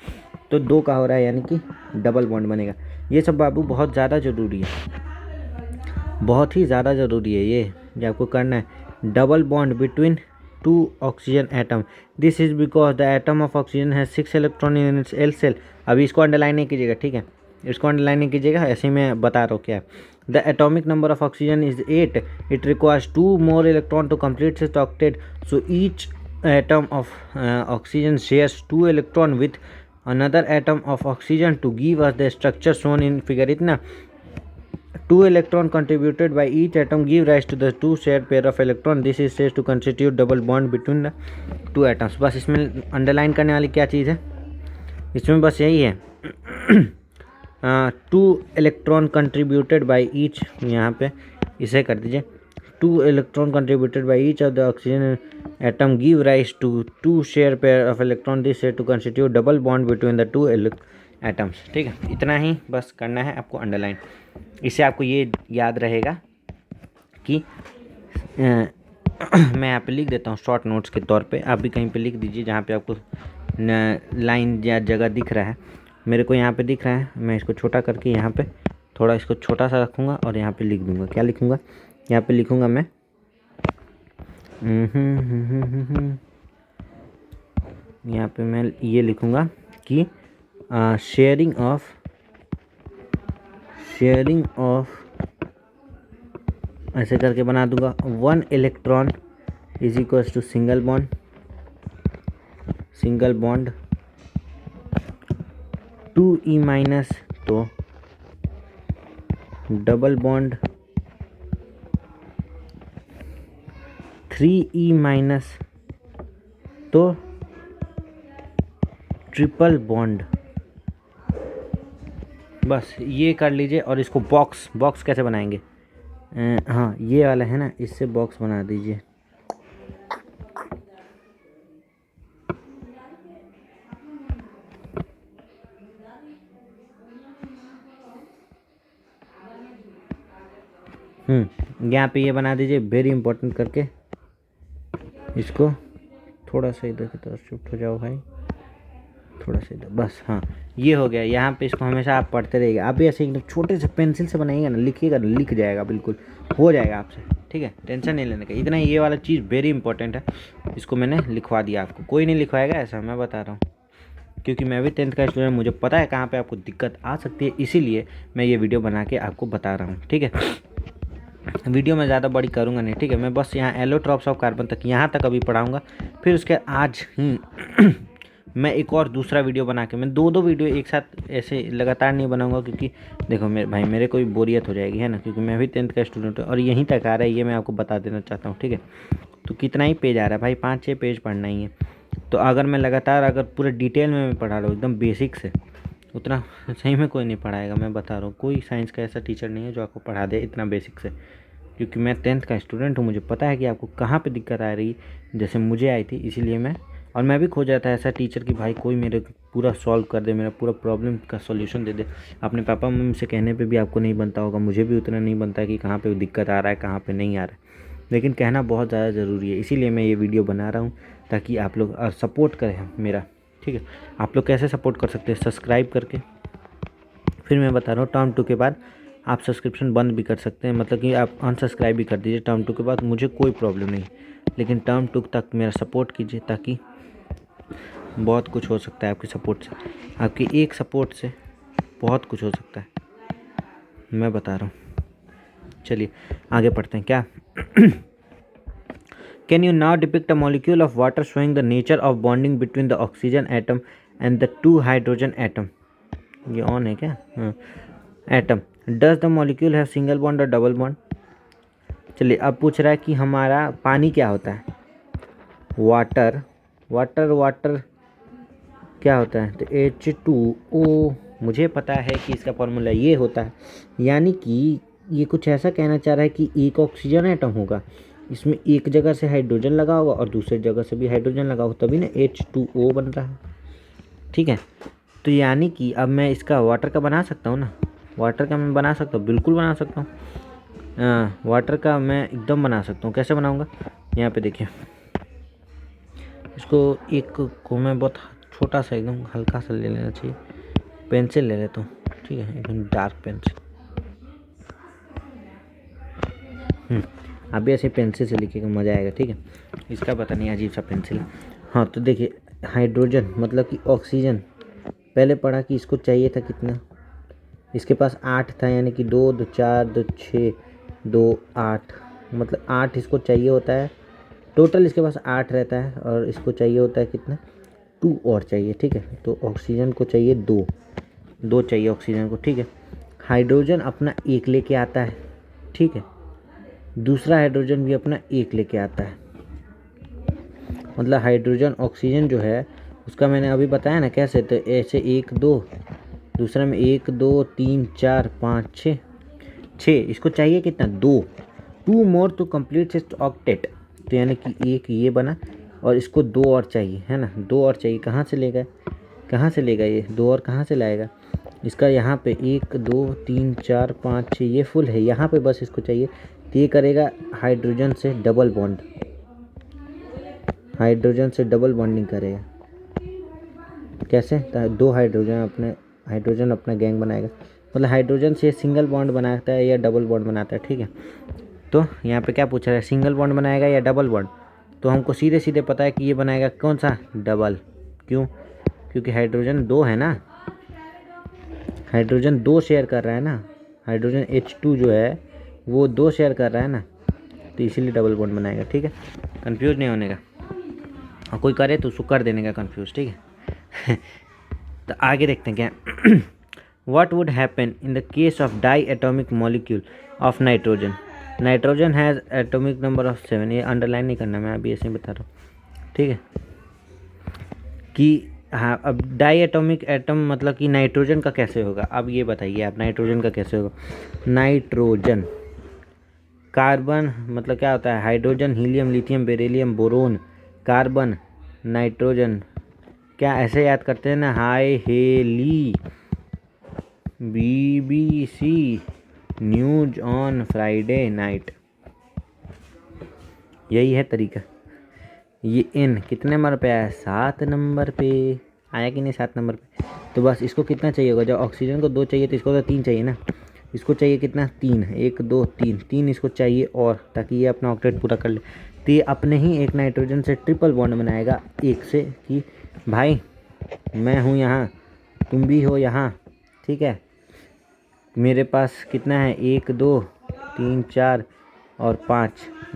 तो 2 का हो रहा है यानी कि डबल बॉन्ड बनेगा। ये सब बाबू बहुत ज़्यादा ज़रूरी है, बहुत ही ज़्यादा ज़रूरी है ये आपको करना है। Double bond between 2 oxygen atom, this is because the atom of oxygen है 6 electron in its L shell. अभी इसको अंडरलाइन नहीं कीजिएगा, ठीक है, इसको अंडरलाइन नहीं कीजिएगा, ऐसे ही मैं बता रहा हूँ क्या है। The atomic number of oxygen is 8, it requires 2 more electron to complete its octet, so each atom of oxygen shares 2 electron with another atom of oxygen to give us the structure shown in figure। इतना 2 electron contributed by each atom give rise to the 2 shared pair of electron, this is said to constitute double bond between the 2 atoms। बस इसमें underline करने वाली क्या चीज़ है, इसमें बस यही है 2 इलेक्ट्रॉन कंट्रीब्यूटेड बाय ईच, यहाँ पे इसे कर दीजिए 2 electron contributed by each of the oxygen atom give rise to 2 share pair of electron this said to constitute double bond between the 2 atoms. ठीक है, इतना ही बस करना है आपको अंडरलाइन। इससे आपको ये याद रहेगा कि मैं यहाँ पे लिख देता हूँ शॉर्ट नोट्स के तौर पे, आप भी कहीं पे लिख दीजिए जहाँ पे आपको लाइन या जगह दिख रहा है। मेरे को यहाँ पे दिख रहा है, मैं इसको छोटा करके यहाँ पे थोड़ा इसको छोटा सा रखूँगा और यहाँ पे लिख दूँगा। क्या लिखूँगा? यहाँ पे लिखूँगा मैं यहाँ पे मैं ये लिखूँगा कि शेयरिंग ऑफ ऐसे करके बना दूंगा 1 electron is equals to single bond 2e minus तो डबल बॉन्ड 3e माइनस तो ट्रिपल बॉन्ड। बस ये कर लीजिए और इसको बॉक्स कैसे बनाएंगे? हाँ ये वाला है ना, इससे बॉक्स बना दीजिए। यहाँ पे ये बना दीजिए वेरी इंपॉर्टेंट करके। इसको थोड़ा सा इधर की तरफ शिफ्ट हो जाओ भाई, थोड़ा सा इधर, बस हाँ ये हो गया। यहाँ पे इसको हमेशा आप पढ़ते रहिए। आप भी ऐसे एकदम छोटे से पेंसिल से बनाइएगा ना, लिखिएगा, लिख जाएगा, बिल्कुल हो जाएगा आपसे। ठीक है, टेंशन नहीं लेने का। इतना ये वाला चीज़ वेरी इंपॉर्टेंट है, इसको मैंने लिखवा दिया। आपको कोई नहीं लिखवाएगा ऐसा, मैं बता रहा हूँ, क्योंकि मैं भी 10th का स्टूडेंट, मुझे पता है कहाँ पे आपको दिक्कत आ सकती है, इसीलिए मैं ये वीडियो बना के आपको बता रहा हूँ। ठीक है, वीडियो मैं ज़्यादा बड़ी करूँगा नहीं। ठीक है, मैं बस यहाँ एलोट्रॉप्स ऑफ कार्बन तक यहाँ तक अभी पढ़ाऊँगा, फिर उसके आज ही मैं एक और दूसरा वीडियो बना के, मैं दो वीडियो एक साथ ऐसे लगातार नहीं बनाऊंगा, क्योंकि देखो मेरे को भी बोरियत हो जाएगी, है ना, क्योंकि मैं भी 10th का स्टूडेंट हूँ और यहीं तक आ रहा है, ये मैं आपको बता देना चाहता हूँ। ठीक है, तो कितना ही पेज आ रहा है भाई, 5-6 पेज पढ़ना ही है। तो अगर मैं लगातार अगर पूरे डिटेल में मैं पढ़ा रहा हूँ एकदम बेसिक से, उतना सही में कोई नहीं पढ़ाएगा। मैं बता रहा हूँ, कोई साइंस का ऐसा टीचर नहीं है जो आपको पढ़ा दे इतना बेसिक से, क्योंकि मैं 10th का स्टूडेंट हूँ। मुझे पता है कि आपको कहाँ पे दिक्कत आ रही जैसे मुझे आई थी, इसीलिए मैं भी खोज रहा था ऐसा टीचर कि भाई कोई मेरे पूरा सॉल्व कर दे, मेरा पूरा प्रॉब्लम का सॉल्यूशन दे दे। अपने पापा मम्मी से कहने पे भी आपको नहीं बनता होगा, मुझे भी उतना नहीं बनता कि कहाँ पे दिक्कत आ रहा है कहाँ पे नहीं आ रहा है, लेकिन कहना बहुत ज़्यादा ज़रूरी है। इसीलिए मैं ये वीडियो बना रहा हूँ ताकि आप लोग सपोर्ट करें मेरा। ठीक है, आप लोग कैसे सपोर्ट कर सकते हैं? सब्सक्राइब करके। फिर मैं बता रहा हूँ, टर्म 2 के बाद आप सब्सक्रिप्शन बंद भी कर सकते हैं, मतलब कि आप अनसब्सक्राइब भी कर दीजिए टर्म 2 के बाद, मुझे कोई प्रॉब्लम नहीं, लेकिन टर्म 2 तक मेरा सपोर्ट कीजिए, ताकि बहुत कुछ हो सकता है आपकी सपोर्ट से। आपकी एक सपोर्ट से बहुत कुछ हो सकता है, मैं बता रहा हूँ। चलिए आगे पढ़ते हैं। क्या can you now depict a molecule of water showing the nature of bonding between the oxygen atom and the 2 hydrogen atom? ये ऑन है क्या? हाँ। Atom does the molecule have single bond और डबल बॉन्ड? चलिए अब पूछ रहा है कि हमारा पानी क्या होता है? वाटर क्या होता है? तो H2O। मुझे पता है कि इसका फॉर्मूला ये होता है, यानी कि ये कुछ ऐसा कहना चाह रहा है कि एक ऑक्सीजन एटम होगा, इसमें एक जगह से हाइड्रोजन लगा होगा और दूसरी जगह से भी हाइड्रोजन लगा होगा, तभी ना H2O बन रहा है। ठीक है, तो यानी कि अब मैं इसका वाटर का बना सकता हूँ ना, वाटर का मैं बना सकता हूँ, बिल्कुल बना सकता हूँ। वाटर का मैं एकदम बना सकता हूँ। कैसे बनाऊँगा? यहाँ पे देखिए, इसको एक को मैं बहुत छोटा सा एकदम हल्का सा ले लेना चाहिए, पेंसिल ले लेता हूँ। ठीक है, एकदम डार्क पेंसिल। आप भी ऐसे पेंसिल से लिखिएगा, मज़ा आएगा। ठीक है, इसका पता नहीं अजीब सा पेंसिल है। हाँ तो देखिए, हाइड्रोजन मतलब कि ऑक्सीजन, पहले पढ़ा कि इसको चाहिए था कितना, इसके पास 8 था, यानी कि 2 2 4 2 6 2 8, मतलब 8 इसको चाहिए होता है। टोटल इसके पास 8 रहता है और इसको चाहिए होता है कितना? 2 और चाहिए। ठीक है, तो ऑक्सीजन को चाहिए 2 चाहिए ऑक्सीजन को। ठीक है, हाइड्रोजन अपना 1 लेके आता है। ठीक है, दूसरा हाइड्रोजन भी अपना 1 लेके आता है, मतलब हाइड्रोजन ऑक्सीजन जो है उसका मैंने अभी बताया ना कैसे, तो ऐसे 1 2, दूसरा में 1 2 3 4 5 6, 6 इसको चाहिए कितना 2, 2 more to complete its octet. तो यानी कि एक ये बना और इसको 2 और चाहिए है ना, 2 और चाहिए। कहाँ से लेगा, कहाँ से लेगा ये 2 और कहाँ से लाएगा। इसका यहाँ पे 1 2 3 4 5 6 ये फुल है, यहाँ पे बस इसको चाहिए। तो ये करेगा हाइड्रोजन से डबल बॉन्ड, हाइड्रोजन से डबल बॉन्डिंग करेगा। कैसे, तो 2 हाइड्रोजन अपना गैंग बनाएगा। मतलब हाइड्रोजन से सिंगल बॉन्ड बनाता है या डबल बॉन्ड बनाता है, ठीक है। तो यहाँ पे क्या पूछ रहा है, सिंगल बॉन्ड बनाएगा या डबल बॉन्ड। तो हमको सीधे सीधे पता है कि ये बनाएगा कौन सा, डबल। क्यों, क्योंकि हाइड्रोजन 2 है ना, हाइड्रोजन 2 शेयर कर रहा है ना, हाइड्रोजन H2 जो है वो 2 शेयर कर रहा है ना, तो इसीलिए डबल बॉन्ड बनाएगा, ठीक है। कंफ्यूज नहीं होने का, और कोई करे तो उसको कर देने का कंफ्यूज, ठीक है। तो आगे देखते हैं क्या। What would happen in the case of diatomic molecule of nitrogen? Nitrogen has atomic number of 7। ये अंडरलाइन नहीं करना, मैं अभी ऐसे ही बता रहा हूँ, ठीक है। कि हाँ, अब डाईएटॉमिक एटम मतलब कि नाइट्रोजन का कैसे होगा। अब ये बताइए आप, नाइट्रोजन का कैसे होगा। नाइट्रोजन, कार्बन मतलब क्या होता है, hydrogen, helium, lithium, beryllium, boron, carbon, nitrogen. क्या ऐसे याद करते हैं ना, hi Haley, BBC news on Friday night, यही है तरीका। ये N कितने नंबर पे आया, 7 नंबर पे आया कि नहीं, 7 नंबर पे। तो बस इसको कितना चाहिए होगा, जब ऑक्सीजन को 2 चाहिए तो इसको तो 3 चाहिए ना। इसको चाहिए कितना, 3, 1 2 3, 3 इसको चाहिए और, ताकि ये अपना ऑक्टेट पूरा कर ले। तो ये अपने ही एक नाइट्रोजन से ट्रिपल बॉन्ड बनाएगा एक से, कि भाई मैं हूँ यहाँ, तुम भी हो यहाँ, ठीक है। मेरे पास कितना है, 1 2 3 4 और 5,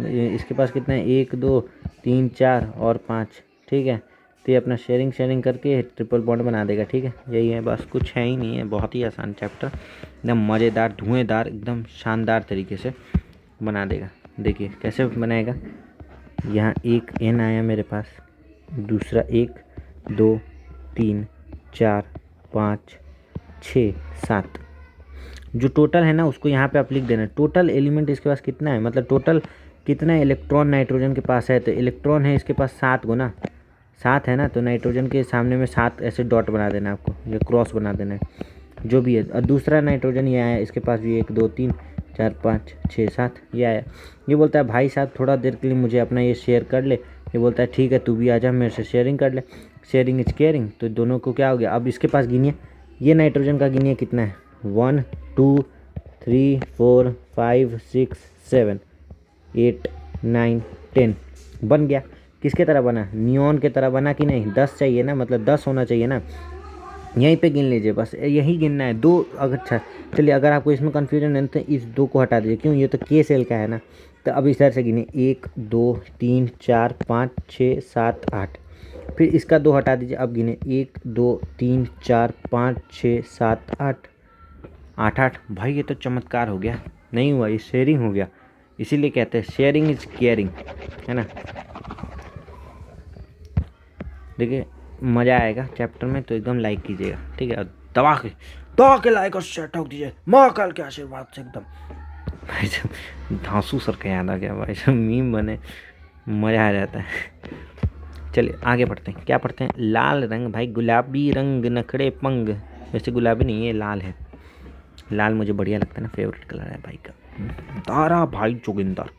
इसके पास कितना है, 1 2 3 4 और 5, ठीक है। तो ये अपना शेयरिंग करके ट्रिपल बॉन्ड बना देगा, ठीक है। यही है बस, कुछ है ही नहीं है, बहुत ही आसान चैप्टर, एकदम मज़ेदार, धुएंधार, एकदम शानदार तरीके से बना देगा। देखिए कैसे बनाएगा। यहाँ एक N आया मेरे पास, दूसरा 1 2 3 4 5 6 7, जो टोटल है ना उसको यहाँ पे आप लिख देना। टोटल एलिमेंट इसके पास कितना है, मतलब टोटल कितना इलेक्ट्रॉन नाइट्रोजन के पास है। तो इलेक्ट्रॉन है इसके पास 7 गुना, 7 है ना, तो नाइट्रोजन के सामने में 7 ऐसे डॉट बना देना आपको, या क्रॉस बना देना है जो भी है। और दूसरा नाइट्रोजन ये आया, इसके पास भी 1 2 3 4 5 6 7 ये आया। ये बोलता है भाई साहब थोड़ा देर के लिए मुझे अपना ये शेयर कर ले। ये बोलता है ठीक है तू भी आ जा मेरे से शेयरिंग कर ले, शेयरिंग इज केयरिंग। तो दोनों को क्या हो गया, अब इसके पास गिनिए, ये नाइट्रोजन का गिनिए कितना है, 1 2 3 4 5 6 7 8 9 10 बन गया। किसके तरह बना, नियॉन के तरह बना कि नहीं। 10 चाहिए ना, मतलब 10 होना चाहिए ना, यहीं पे गिन लीजिए, बस यही गिनना है। 2 अगर, अच्छा चलिए, अगर आपको इसमें कन्फ्यूजन है तो इस 2 को हटा दीजिए, क्यों, ये तो के सेल का है ना। तो अब इस तरह से गिनिए, 1 2 3 4 5 6 7 8, फिर इसका 2 हटा दीजिए। अब गिने 1 2 3 4 5 6 7 8 8 8। भाई ये तो चमत्कार हो गया, नहीं हुआ, ये शेयरिंग हो गया। इसीलिए कहते हैं शेयरिंग इज केयरिंग, है ना। देखिए मज़ा आएगा चैप्टर में, तो एकदम लाइक कीजिएगा, ठीक है। दबा के लाइक और शेयर ठोक दीजिए, महाकाल के आशीर्वाद से एकदम। भाई साहब धांसू सर का याद आ गया, भाई साहब मीम बने, मज़ा आ जाता है। चलिए आगे बढ़ते हैं, क्या पढ़ते हैं, लाल रंग, भाई गुलाबी रंग नखड़े पंग। वैसे गुलाबी नहीं है, लाल है, लाल मुझे बढ़िया लगता है ना, फेवरेट कलर है भाई का। तारा भाई जोगिंदर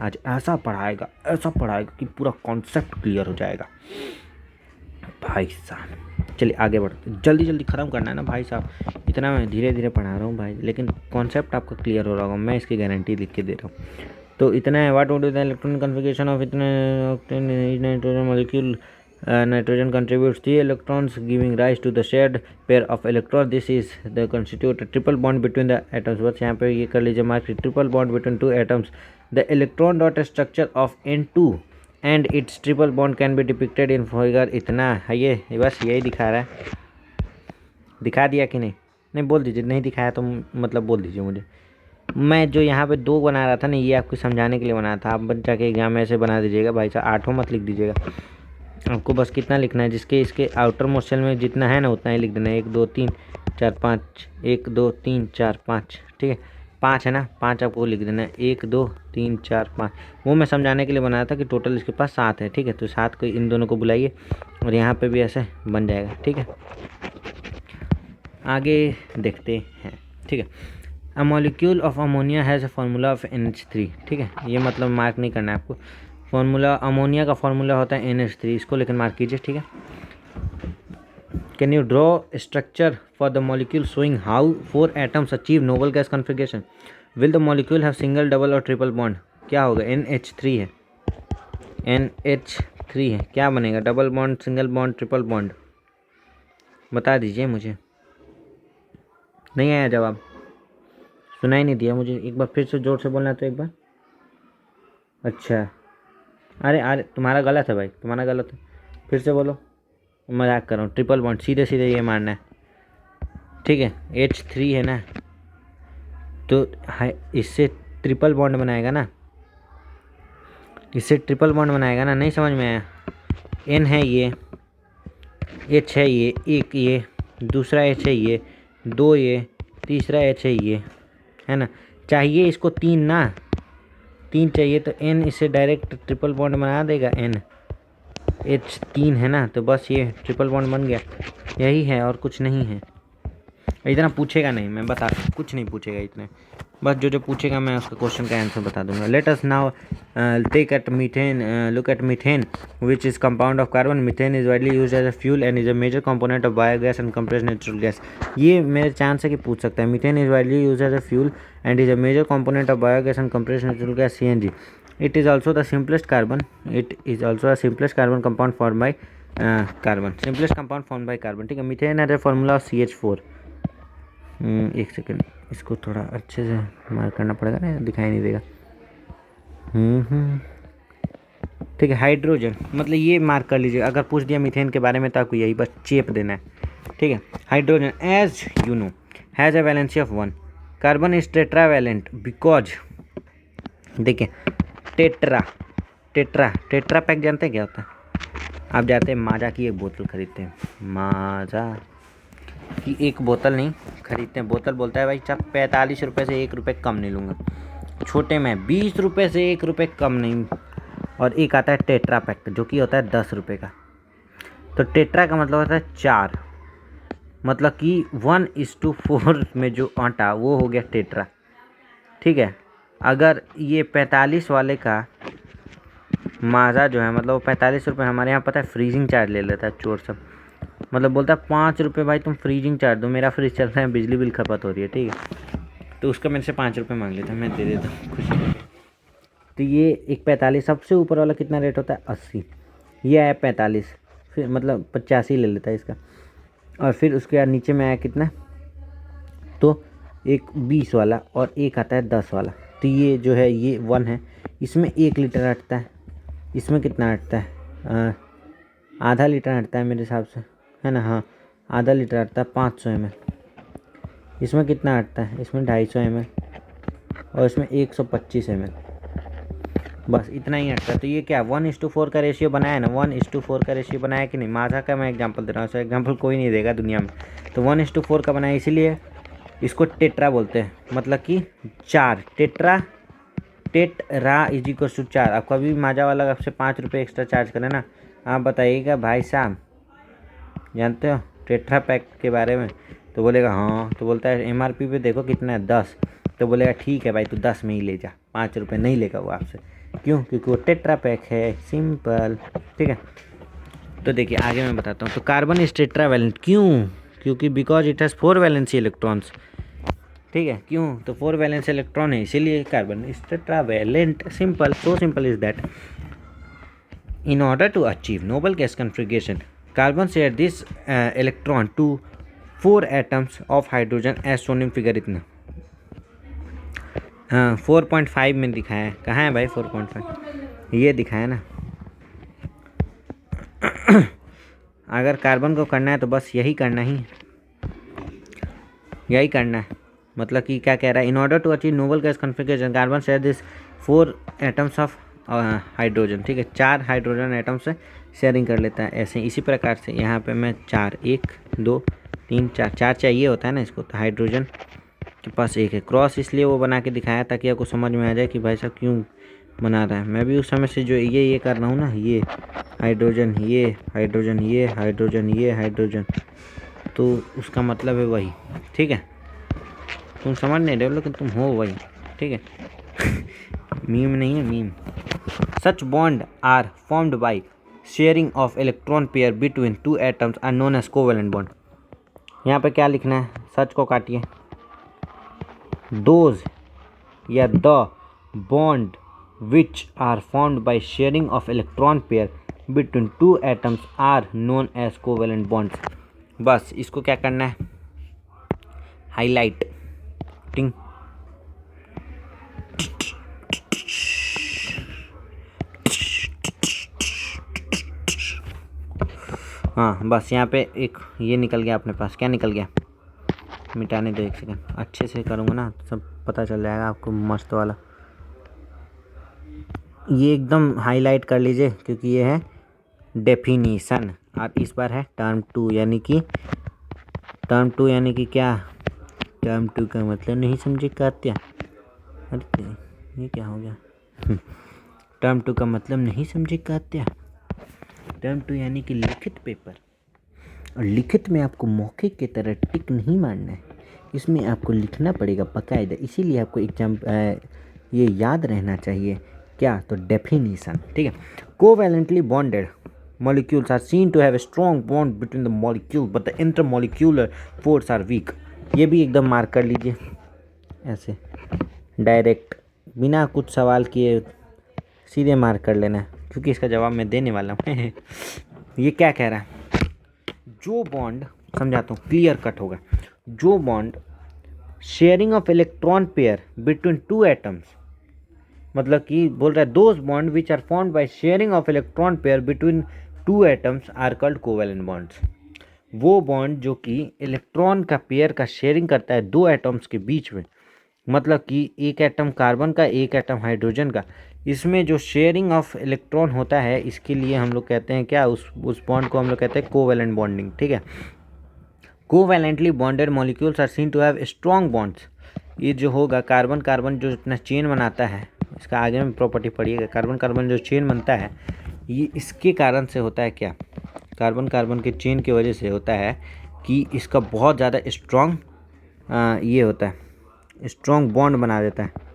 आज ऐसा पढ़ाएगा कि पूरा कॉन्सेप्ट क्लियर हो जाएगा भाई साहब। चलिए आगे बढ़ते, जल्दी जल्दी ख़त्म करना है ना भाई साहब, इतना मैं धीरे धीरे पढ़ा रहा हूँ भाई, लेकिन कॉन्सेप्ट आपका क्लियर हो रहा होगा, मैं इसकी गारंटी लिख के दे रहा हूँ। तो इतना है, what would be the electronic configuration of इतने nitrogen molecule. Nitrogen contributes 3 electrons, giving rise to the shared pair of electrons. This is the constitute a triple bond between the atoms. बस यहाँ पे ये कर लीजिए mark, triple bond between 2 atoms. The electron dot structure of N2 and its triple bond can be depicted in figure। इतना है ये, बस यही दिखा रहा है, दिखा दिया कि नहीं, नहीं बोल दीजिए, नहीं दिखाया तो मतलब बोल दीजिए मुझे। मैं जो यहाँ पे 2 बना रहा था ना, ये आपको समझाने के लिए बनाया था, आप जाके एग्जाम में ऐसे बना दीजिएगा भाई साहब, 8 मत लिख दीजिएगा। आपको बस कितना लिखना है, जिसके इसके आउटर मोस्ट शेल में जितना है ना उतना ही लिख देना है। 1 2 3 4 5, 1 2 3 4 5, ठीक है 5 है ना, 5 आपको लिख देना है। 1 2 3 4 5, वो मैं समझाने के लिए बनाया था कि टोटल इसके पास 7 है, ठीक है। तो 7 को इन दोनों को बुलाइए और यहाँ पे भी ऐसे बन जाएगा, ठीक है। आगे देखते हैं, ठीक है। A molecule of ammonia has a formula of NH3, ठीक है। ये मतलब मार्क नहीं करना है आपको। फार्मूला अमोनिया का फार्मूला होता है NH3, इसको लेकिन मार्क कीजिए, ठीक है। Can you draw structure for the molecule showing how 4 atoms achieve noble gas configuration? Will the molecule have single, double और ट्रिपल बॉन्ड? क्या होगा? NH3 है, NH3 है, क्या बनेगा? Double bond, single bond, triple bond? बता दीजिए मुझे। नहीं आया जवाब? सुनाई नहीं दिया मुझे, एक बार फिर से जोर से बोलना तो एक बार। अच्छा, अरे अरे तुम्हारा गलत है भाई, तुम्हारा गलत है, फिर से बोलो। मजाक कर रहा हूँ, ट्रिपल बॉन्ड, सीधे सीधे ये मारना है, ठीक है। H3 है ना, तो इससे ट्रिपल बॉन्ड बनाएगा ना, इससे ट्रिपल बॉन्ड बनाएगा ना, नहीं समझ में आया? N है ये, H है ये, एक ये, दूसरा H है ये, 2 ये, तीसरा H है ये, है ना। चाहिए इसको 3 ना, 3 चाहिए, तो N इससे डायरेक्ट ट्रिपल बॉन्ड बना देगा। N H3 है ना, तो बस ये ट्रिपल बॉन्ड बन गया, यही है और कुछ नहीं है। इतना पूछेगा नहीं, मैं बता रहा हूँ, कुछ नहीं पूछेगा इतने, बस जो पूछेगा मैं उसका क्वेश्चन का आंसर बता दूंगा। Let us now take at methane, look at methane which is compound of carbon. Methane is widely use as a fuel and is a major component of biogas and compressed natural gas. ये मेरे chance है कि पूछ सकता है। Methane is widely use as a fuel and is a major component of biogas and compressed natural gas CNG. It is also the simplest carbon. It is also a simplest carbon compound formed by carbon. Simplest compound formed by carbon, ठीक है। Methane है formula of CH4। एक second, इसको थोड़ा अच्छे से mark करना पड़ेगा ना, दिखाई नहीं देगा। ठीक है। हाइड्रोजन, मतलब ये मार्क कर लीजिए, अगर पूछ दिया मीथेन के बारे में तो आपको यही बस चेप देना है, ठीक है। Hydrogen as you know has a valency of 1। Carbon is tetravalent because, देखिए टेट्रा टेट्रा टेट्रा पैक जानते हैं क्या होता है? आप जाते हैं माजा की एक बोतल खरीदते हैं, माजा की एक बोतल नहीं खरीदते हैं, बोतल बोलता है भाई साहब 45 रुपये से 1 रुपये कम नहीं लूँगा, छोटे में 20 रुपये से 1 रुपये कम नहीं, और एक आता है टेट्रा पैक जो कि होता है 10 रुपये का। तो टेट्रा का मतलब होता है 4, मतलब कि 1:4 में जो आटा वो हो गया टेट्रा, ठीक है। अगर ये 45 वाले का माजा जो है, मतलब 45 रुपये, हमारे यहाँ पता है फ्रीजिंग चार्ज ले लेता है चोर सब, मतलब बोलता है 5 रुपये भाई तुम फ्रीजिंग चार्ज दो, मेरा फ्रिज चल रहा है, बिजली बिल खपत हो रही है, ठीक है। तो उसका मेरे से 5 रुपये मांग लेता है, मैं दे देता हूँ खुशी। तो ये एक 45, सबसे ऊपर वाला कितना रेट होता है? 80, ये आया 45, फिर मतलब 85 ले लेता है इसका, और फिर उसके बाद नीचे में आया कितना, तो एक 20 वाला और एक आता है 10 वाला। तो ये जो है ये 1 है, इसमें 1 लीटर हटता है, इसमें कितना हटता है? आधा लीटर हटता है मेरे हिसाब से, है ना, हाँ आधा लीटर हटता है 500 ml। इसमें कितना हटता है? इसमें 250 ml, और इसमें 125 ml, बस इतना ही हटता है। तो ये क्या 1:4 का रेशियो बनाया ना, 1:4 का रेशियो बनाया कि नहीं? माजा का मैं एग्जांपल दे रहा हूँ, ऐसा एग्जांपल कोई नहीं देगा दुनिया में। तो 1:4 का बनाया, इसीलिए इसको टेट्रा बोलते हैं, मतलब कि 4 tetra, tetra is equal to 4। अब कभी भी माजा वाला आपसे 5 रुपये एक्स्ट्रा चार्ज करें ना, आप बताइएगा भाई साहब जानते हो टेट्रा पैक के बारे में, तो बोलेगा हाँ, तो बोलता है MRP पे देखो कितना है 10, तो बोलेगा ठीक है भाई तू 10 में ही ले जा, 5 रुपये नहीं लेगा वो आपसे, क्यों? क्योंकि वो टेट्रा पैक है, सिंपल, ठीक है। तो देखिए आगे मैं बताता हूँ। तो कार्बन इज टेट्रावैलेंट, क्यों? क्योंकि because it has 4 valency electrons, ठीक है। क्यों? तो 4 वैलेंसी इलेक्ट्रॉन है, इसीलिए carbon is tetravalent, simple, so simple is that. In order to achieve noble gas configuration, carbon share this electron to 4 atoms of hydrogen as shown in figure। इतना 4.5 में दिखाया है, कहाँ है भाई 4.5? ये दिखाया ना। अगर कार्बन को करना है तो बस यही करना ही, यही करना है, मतलब कि क्या कह रहा है? In order to achieve noble gas configuration carbon share this 4 atoms of hydrogen, ठीक है, 4 हाइड्रोजन एटम से शेयरिंग कर लेता है। ऐसे इसी प्रकार से यहाँ पे मैं 4, 1 2 3 4 4 चाहिए होता है ना इसको, तो हाइड्रोजन के पास 1 है। क्रॉस इसलिए वो बना के दिखाया ताकि आपको समझ में आ जाए कि भाई साहब क्यों बना रहा है। मैं भी उस समय से जो ये कर रहा हूँ ना, ये हाइड्रोजन, ये हाइड्रोजन, ये हाइड्रोजन, ये हाइड्रोजन, तो उसका मतलब है वही, ठीक है। तुम समझ नहीं रहे हो लेकिन तुम हो वही, ठीक है। मीम नहीं है, meme. Such bond are formed by sharing of electron pair between 2 atoms are known as covalent bond. यहाँ पे क्या लिखना है, सच को काटिए, दोज या the bond which are formed by sharing of electron pair between 2 atoms are known as covalent bonds। बस इसको क्या करना है, हाईलाइट, टिंग। हाँ बस यहाँ पे एक ये निकल गया अपने पास। क्या निकल गया, मिटाने दो एक सेकंड, अच्छे से करूँगा ना तो सब पता चल जाएगा आपको मस्त वाला। ये एकदम हाईलाइट कर लीजिए क्योंकि ये है डेफिनीशन, और इस बार है टर्म 2, यानी कि टर्म 2 यानी कि क्या, टर्म 2 का मतलब नहीं समझे कात्या, अरे ये क्या हो गया। टर्म 2 का मतलब नहीं समझे कात्या। टर्म 2 यानी कि लिखित पेपर, और लिखित में आपको मौखिक की तरह टिक नहीं मारना है, इसमें आपको लिखना पड़ेगा बाकायदा। इसीलिए आपको एग्जाम ये याद रहना चाहिए क्या, तो डेफिनीशन, ठीक है। Covalently bonded molecules are seen to have a strong bond between the molecule but the intermolecular force are weak। ये भी एकदम मार्क कर लीजिए ऐसे डायरेक्ट, बिना कुछ सवाल किए सीधे मार्क कर लेना है क्योंकि इसका जवाब मैं देने वाला हूँ। ये क्या कह रहा है, जो बॉन्ड, समझाता हूँ क्लियर कट होगा, जो bond sharing of electron pair between 2 atoms, मतलब कि बोल रहा है those bond which are formed by sharing of electron pair between 2 atoms are called covalent bonds. वो बॉन्ड जो कि इलेक्ट्रॉन का पेयर का शेयरिंग करता है 2 एटम्स के बीच में, मतलब कि एक एटम कार्बन का, एक एटम हाइड्रोजन का, इसमें जो शेयरिंग ऑफ इलेक्ट्रॉन होता है, इसके लिए हम लोग कहते हैं क्या, उस बॉन्ड को हम लोग कहते हैं कोवैलेंट बॉन्डिंग, ठीक है। Covalently bonded molecules are seen to have strong bonds. ये जो होगा कार्बन कार्बन जो इतना चेन बनाता है, इसका आगे में प्रॉपर्टी पढ़िएगा, कार्बन कार्बन जो चेन बनता है, ये इसके कारण से होता है क्या, कार्बन कार्बन के चेन की वजह से होता है कि इसका बहुत ज़्यादा स्ट्रॉन्ग ये होता है, स्ट्रॉन्ग बॉन्ड बना देता है।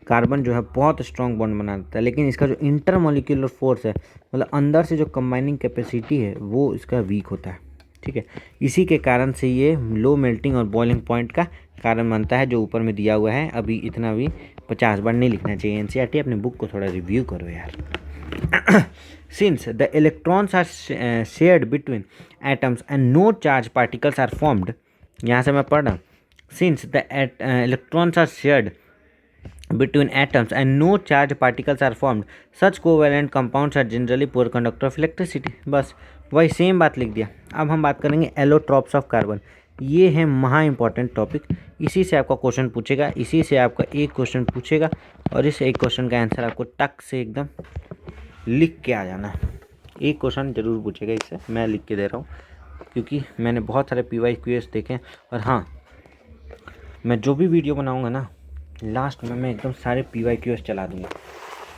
कार्बन जो है बहुत स्ट्रॉन्ग बॉन्ड बना देता है, लेकिन इसका जो इंटरमॉलिक्यूलर फोर्स है, मतलब अंदर से जो कंबाइनिंग कैपेसिटी है, वो इसका वीक होता है, ठीक है। इसी के कारण से ये लो मेल्टिंग और बॉइलिंग पॉइंट का कारण बनता है, जो ऊपर में दिया हुआ है। अभी इतना भी 50 बार नहीं लिखना चाहिए, एनसीईआरटी अपने बुक को थोड़ा रिव्यू करो यार। Since the electrons are shared between atoms and no charge particles are formed, यहाँ से मैं पढ़ रहा हूँ, since the electrons are shared between atoms and no charge particles are formed, such covalent compounds are generally poor conductor of electricity। बस वही same बात लिख दिया। अब हम बात करेंगे एलोट्रॉप्स ऑफ कार्बन। ये है महा इंपॉर्टेंट टॉपिक, इसी से आपका क्वेश्चन पूछेगा, इसी से आपका एक क्वेश्चन पूछेगा, और इस एक क्वेश्चन का आंसर आपको टक से एकदम लिख के आ जाना है। एक क्वेश्चन जरूर पूछेगा, इससे मैं लिख के दे रहा हूँ क्योंकि मैंने बहुत सारे PYQs देखे। और हाँ, मैं जो भी वीडियो बनाऊँगा ना, लास्ट में मैं एकदम सारे PYQs चला दूँगा,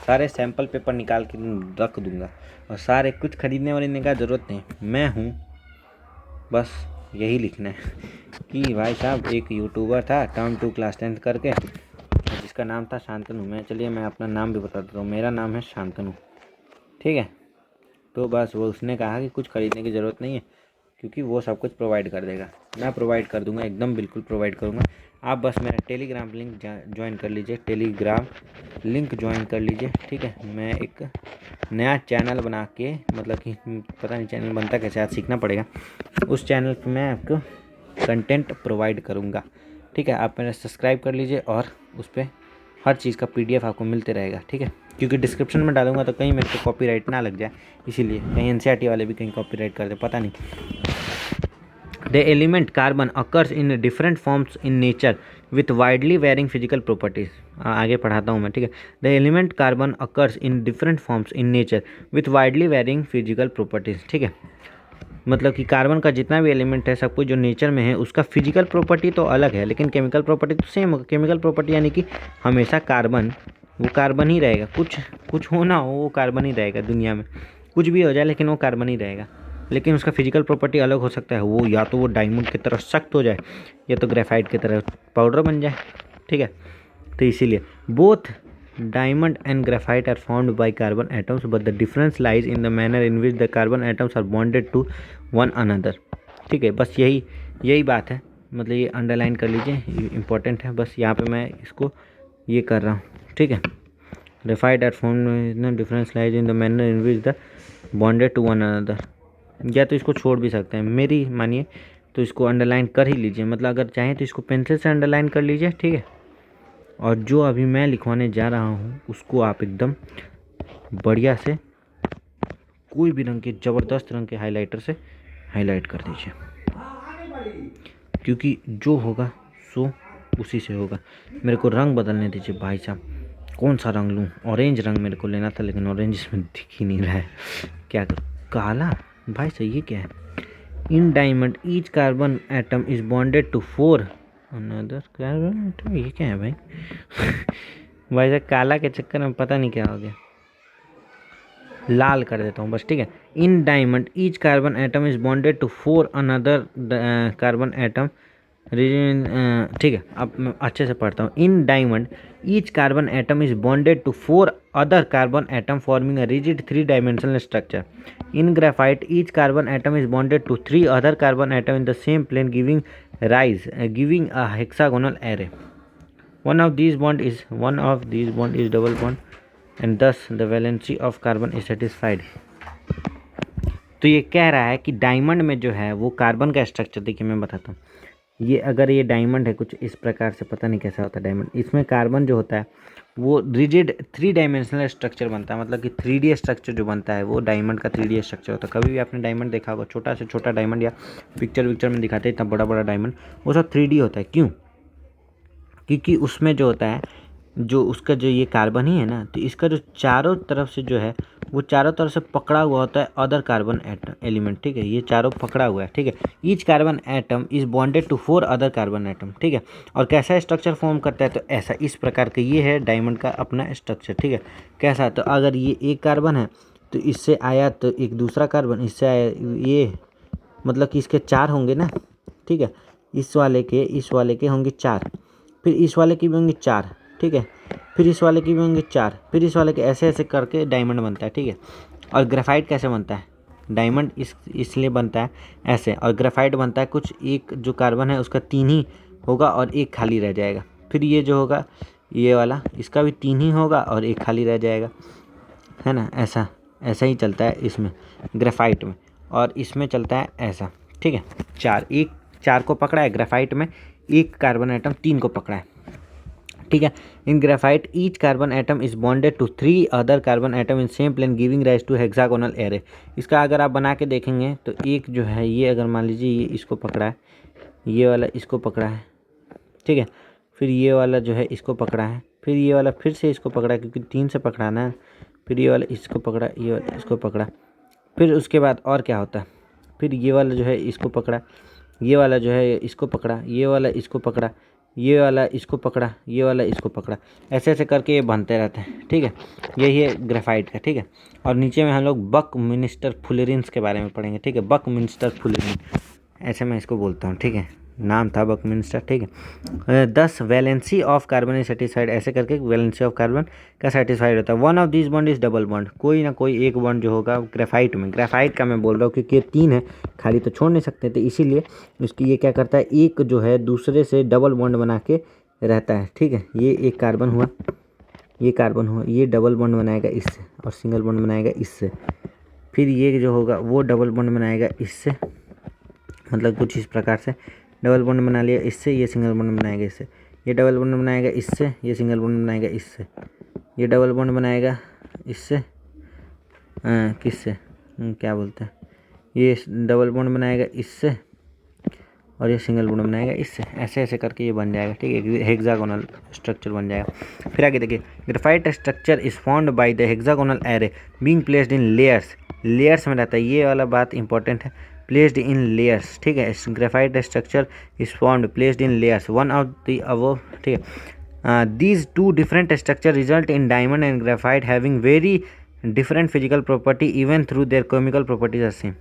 सारे सैम्पल पेपर निकाल के रख दूँगा, और सारे कुछ खरीदने वाले का ज़रूरत नहीं, मैं हूँ, बस यही लिखना है कि भाई साहब एक यूट्यूबर था टर्म 2 क्लास 10th करके, जिसका नाम था शांतनु। मैं अपना नाम भी बता देता हूँ, मेरा नाम है शांतनु, ठीक है। तो बस वो उसने कहा कि कुछ खरीदने की ज़रूरत नहीं है क्योंकि वो सब कुछ प्रोवाइड कर देगा। मैं प्रोवाइड कर दूंगा, एकदम बिल्कुल प्रोवाइड करूंगा। आप बस मेरा टेलीग्राम लिंक ज्वाइन कर लीजिए, टेलीग्राम लिंक ज्वाइन कर लीजिए, ठीक है। मैं एक नया चैनल बना के, मतलब कि पता नहीं चैनल बनता कैसे, आज सीखना पड़ेगा। उस चैनल पर मैं आपको कंटेंट प्रोवाइड करूँगा, ठीक है। आप मेरा सब्सक्राइब कर लीजिए और उस पर हर चीज़ का PDF आपको मिलते रहेगा, ठीक है। क्योंकि डिस्क्रिप्शन में डालूंगा तो कहीं मेरे को कॉपीराइट ना लग जाए, इसीलिए कहीं NCERT वाले भी कहीं कॉपीराइट कर दे, पता नहीं। The element carbon occurs in different forms in nature with widely varying physical properties. आगे पढ़ाता हूँ मैं, ठीक है। The element carbon occurs in different forms in nature with widely varying physical properties, ठीक है। मतलब कि कार्बन का जितना भी एलिमेंट है सब कुछ जो नेचर में है उसका फिजिकल प्रॉपर्टी तो अलग है, लेकिन केमिकल प्रॉपर्टी तो सेम होगा। केमिकल प्रॉपर्टी यानी कि हमेशा कार्बन वो कार्बन ही रहेगा, कुछ कुछ हो ना हो वो कार्बन ही रहेगा। दुनिया में कुछ भी हो जाए लेकिन वो कार्बन ही रहेगा, लेकिन उसका फिजिकल प्रॉपर्टी अलग हो सकता है। वो या तो वो डायमंड की तरह सख्त हो जाए या तो ग्रेफाइट की तरह पाउडर बन जाए, ठीक है। तो इसीलिए both diamond and graphite are formed by carbon atoms, but the difference lies in the manner in which the carbon atoms are bonded to one another, ठीक है। बस यही बात है, मतलब ये अंडरलाइन कर लीजिए, इंपॉर्टेंट है। बस यहाँ पे मैं इसको ये कर रहा हूँ, ठीक है। Graphite are formed, difference lies in the manner in which the bonded to one another. या तो इसको छोड़ भी सकते हैं, मेरी मानिए तो इसको अंडरलाइन कर ही लीजिए, मतलब अगर चाहें तो इसको पेंसिल से अंडरलाइन कर लीजिए, ठीक है। और जो अभी मैं लिखवाने जा रहा हूँ उसको आप एकदम बढ़िया से कोई भी रंग के, ज़बरदस्त रंग के हाइलाइटर से हाईलाइट कर दीजिए, क्योंकि जो होगा सो उसी से होगा। मेरे को रंग बदलने दीजिए भाई साहब, कौन सा रंग लूँ? ऑरेंज रंग मेरे को लेना था, लेकिन ऑरेंज इसमें दिख ही नहीं रहा है, क्या करूँ? काला भाई साहब, ये क्या है? In diamond each carbon atom is bonded to 4 another carbon atom. ये क्या है भाई? भाई साहब काला के चक्कर में पता नहीं क्या हो गया, लाल कर देता हूँ बस, ठीक है। In diamond each carbon atom is bonded to 4 another carbon atom, ठीक है। अब मैं अच्छे से पढ़ता हूँ। In diamond each carbon atom is bonded to 4 other carbon atom forming a rigid 3 dimensional structure. In graphite each carbon atom is bonded to 3 other carbon atom in the same plane giving a hexagonal array. One of these bond is double bond and thus the valency of carbon is satisfied. तो ये कह रहा है कि diamond में जो है वो कार्बन का स्ट्रक्चर, देखिए मैं बताता हूँ। ये अगर ये डायमंड है कुछ इस प्रकार से, पता नहीं कैसा होता है डायमंड, इसमें कार्बन जो होता है वो रिजिड 3 डायमेंशनल स्ट्रक्चर बनता है, मतलब कि 3D स्ट्रक्चर जो बनता है वो डायमंड का 3D स्ट्रक्चर होता है। कभी भी आपने डायमंड देखा होगा, छोटा से छोटा डायमंड या पिक्चर में दिखाते हैं इतना बड़ा बड़ा डायमंड, वो सब 3D होता है। क्यों? क्योंकि उसमें जो होता है, जो उसका जो ये कार्बन ही है ना, तो इसका जो चारों तरफ से जो है वो चारों तरफ से पकड़ा हुआ होता है अदर कार्बन एलिमेंट, ठीक है। ये चारों पकड़ा हुआ है, ठीक है। Each carbon atom is bonded to 4 other carbon atom, ठीक है। और कैसा स्ट्रक्चर फॉर्म करता है? तो ऐसा, इस प्रकार का ये है डायमंड का अपना स्ट्रक्चर, ठीक है। कैसा? तो अगर ये एक कार्बन है तो इससे आया तो एक दूसरा कार्बन, इससे आया ये, मतलब कि इसके 4 होंगे ना, ठीक है। इस वाले के होंगे 4, फिर इस वाले के भी होंगे 4, ठीक है। फिर इस वाले के भी होंगे 4, फिर इस वाले के, ऐसे ऐसे करके डायमंड बनता है, ठीक है। और ग्रेफाइट कैसे बनता है? डायमंड इसलिए बनता है ऐसे, और ग्रेफाइट बनता है कुछ, एक जो कार्बन है उसका 3 ही होगा और एक खाली रह जाएगा। फिर ये जो होगा ये वाला, इसका भी 3 ही होगा और एक खाली रह जाएगा, है ना। ऐसा ही चलता है इसमें ग्रेफाइट में, और इसमें चलता है ऐसा, ठीक है। 4 को पकड़ा है ग्रेफाइट में, एक कार्बन एटम 3 को पकड़ा है, ठीक है। In graphite each carbon atom is bonded to 3 other carbon atom in same plane giving rise to hexagonal array. इसका अगर आप बना के देखेंगे तो एक जो है ये, अगर मान लीजिए ये इसको पकड़ा है, ये वाला इसको पकड़ा है, ठीक है। फिर ये वाला जो है इसको पकड़ा है, फिर ये वाला फिर से इसको पकड़ा है क्योंकि 3 से पकड़ाना है, फिर ये वाला इसको पकड़ा, ये वाला इसको पकड़ा। फिर उसके बाद और क्या होता है? फिर ये वाला जो है इसको पकड़ा, ये वाला जो है इसको पकड़ा, ये वाला इसको पकड़ा, ये वाला इसको पकड़ा, ये वाला इसको पकड़ा, ऐसे ऐसे करके ये बनते रहते हैं, ठीक है। यही है ग्रेफाइट का, ठीक है। और नीचे में हम लोग बकमिंस्टर फुलेरिन्स के बारे में पढ़ेंगे, ठीक है। बकमिंस्टर फुलेरिन, ऐसे मैं इसको बोलता हूँ, ठीक है। नाम था बकमिंस्टर, ठीक है। 10 valency of carbon is satisfied, ऐसे करके वैलेंसी ऑफ कार्बन का सेटिस्फाइड होता है। One of this bond is double bond, कोई ना कोई एक बॉन्ड जो होगा ग्रेफाइट में, ग्रेफाइट का मैं बोल रहा हूँ क्योंकि ये 3 है, खाली तो छोड़ नहीं सकते थे, इसीलिए इसकी ये क्या करता है, एक जो है दूसरे से डबल बॉन्ड बना के रहता है, ठीक है। ये एक कार्बन हुआ, ये कार्बन हुआ, ये डबल बॉन्ड बनाएगा इससे और सिंगल बॉन्ड बनाएगा इससे। फिर ये जो होगा वो डबल बॉन्ड बनाएगा इससे, मतलब कुछ इस प्रकार से डबल बॉन्ड बना लिया इससे, ये सिंगल बॉन्ड बनाएगा इससे, ये डबल बॉन्ड बनाएगा इससे, ये सिंगल बॉन्ड बनाएगा इससे, ये डबल बॉन्ड बनाएगा इससे, किससे क्या बोलते हैं, ये डबल बॉन्ड बनाएगा इससे, और ये सिंगल बॉन्ड बनाएगा इससे, ऐसे ऐसे करके ये बन जाएगा, ठीक है, हेक्सागोनल स्ट्रक्चर बन जाएगा। फिर आगे देखिए, graphite structure is formed by the hexagonal array being placed in layers, layers में रहता है, ये वाला बात इंपॉर्टेंट है, प्लेस्ड इन लेयर्स, ठीक है। Graphite structure is formed placed in layers, one of the above, ठीक है। These two different structure result in diamond and graphite having very different physical property even through their chemical properties are same.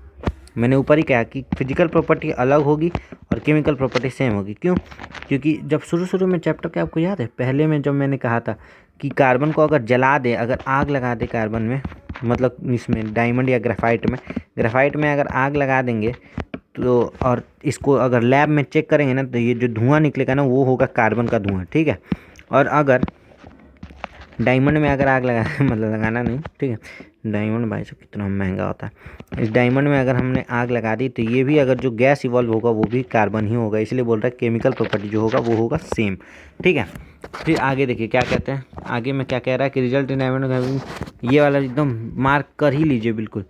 मैंने ऊपर ही कहा कि physical property अलग होगी और chemical property same होगी। क्यों? क्योंकि जब शुरू में चैप्टर के, आपको याद है पहले में जब मैंने कहा था कि कार्बन को अगर जला दे, अगर आग लगा दे कार्बन में, मतलब इसमें डायमंड या ग्रेफाइट में अगर आग लगा देंगे तो, और इसको अगर लैब में चेक करेंगे ना, तो ये जो धुआं निकलेगा ना वो होगा कार्बन का धुआं, ठीक है। और अगर डायमंड में अगर आग लगा मतलब लगाना नहीं, ठीक है, डायमंड भाई साहब कितना महंगा होता है, इस डायमंड में अगर हमने आग लगा दी तो ये भी अगर जो गैस इवॉल्व होगा वो भी कार्बन ही होगा, इसलिए बोल रहा है केमिकल प्रॉपर्टी जो होगा वो होगा सेम, ठीक है। फिर आगे देखिए क्या कहते हैं, आगे में क्या कह रहा है कि रिजल्ट इन डायमंड, ये वाला एकदम मार्क कर ही लीजिए बिल्कुल।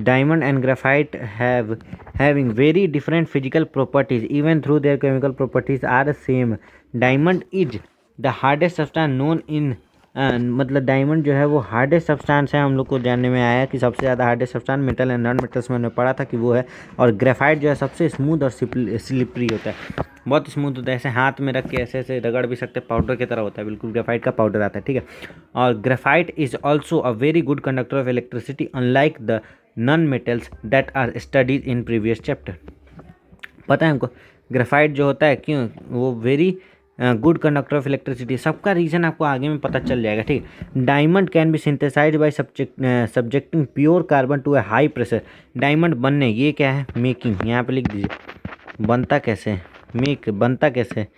Diamond and graphite having very different physical properties even through their chemical properties are same. Diamond is the hardest substance known in, मतलब डायमंड जो है वो हार्डेस्ट सब्सटेंस है, हम लोग को जानने में आया कि सबसे ज़्यादा hardest substance metal and non metals में हमने पढ़ा था कि वो है। और ग्रेफाइट जो है सबसे स्मूथ और स्लिपरी होता है, बहुत स्मूथ होता है, ऐसे हाथ में रख के ऐसे ऐसे रगड़ भी सकते हैं, पाउडर की तरह होता है, बिल्कुल ग्रेफाइट का पाउडर आता है, ठीक है। और graphite is also a very good conductor of electricity unlike the non metals that are studies in previous chapter. पता है हमको ग्रेफाइट जो होता है क्यों वो very good conductor of electricity, सबका रीजन आपको आगे में पता चल जाएगा, ठीक है। Diamond can be synthesized by subjecting pure carbon to a high pressure. Diamond बनने, ये क्या है, मेकिंग, यहाँ पे लिख दीजिए, बनता कैसे है, मेक बनता कैसे है,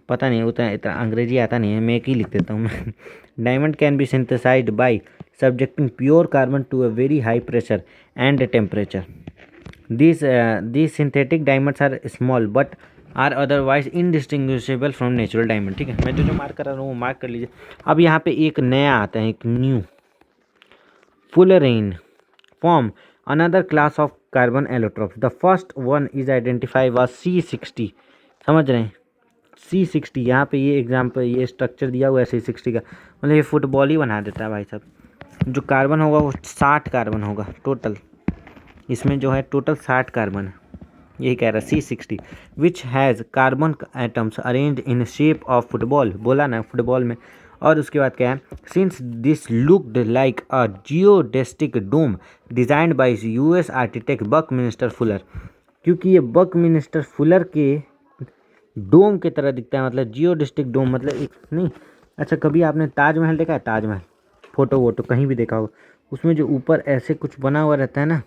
पता नहीं, उतना इतना अंग्रेजी आता नहीं है, मेक ही लिख देता हूँ मैं। Diamond can be synthesized by subjecting pure carbon to a very high pressure and temperature. These synthetic diamonds are small but are otherwise indistinguishable from natural diamond, ठीक है। मैं जो मार्क कर रहा हूँ वो मार्क कर लीजिए। अब यहाँ पे एक नया आता है, एक new fullerene form another class of carbon allotropes. The first one is identified was C60, समझ रहे हैं, C60, यहाँ पे ये एग्जाम्पल, ये स्ट्रक्चर दिया हुआ है C60 का, मतलब ये फुटबॉल ही बना देता है भाई साहब। जो कार्बन होगा वो 60 कार्बन होगा टोटल, इसमें जो है टोटल 60 कार्बन है, यही कह रहा है C60 which has carbon atoms arrange in shape of football, बोला ना फुटबॉल में। और उसके बाद क्या है, since this looked like a geodesic dome designed by US architect Buckminster Fuller, क्योंकि ये बकमिंस्टर फुलर के डोम की तरह दिखता है, मतलब जियोडेस्टिक डोम, मतलब एक नहीं। अच्छा, कभी आपने ताजमहल देखा है, ताजमहल फोटो वोटो कहीं भी देखा होगा, उसमें जो ऊपर ऐसे कुछ बना हुआ रहता है ना,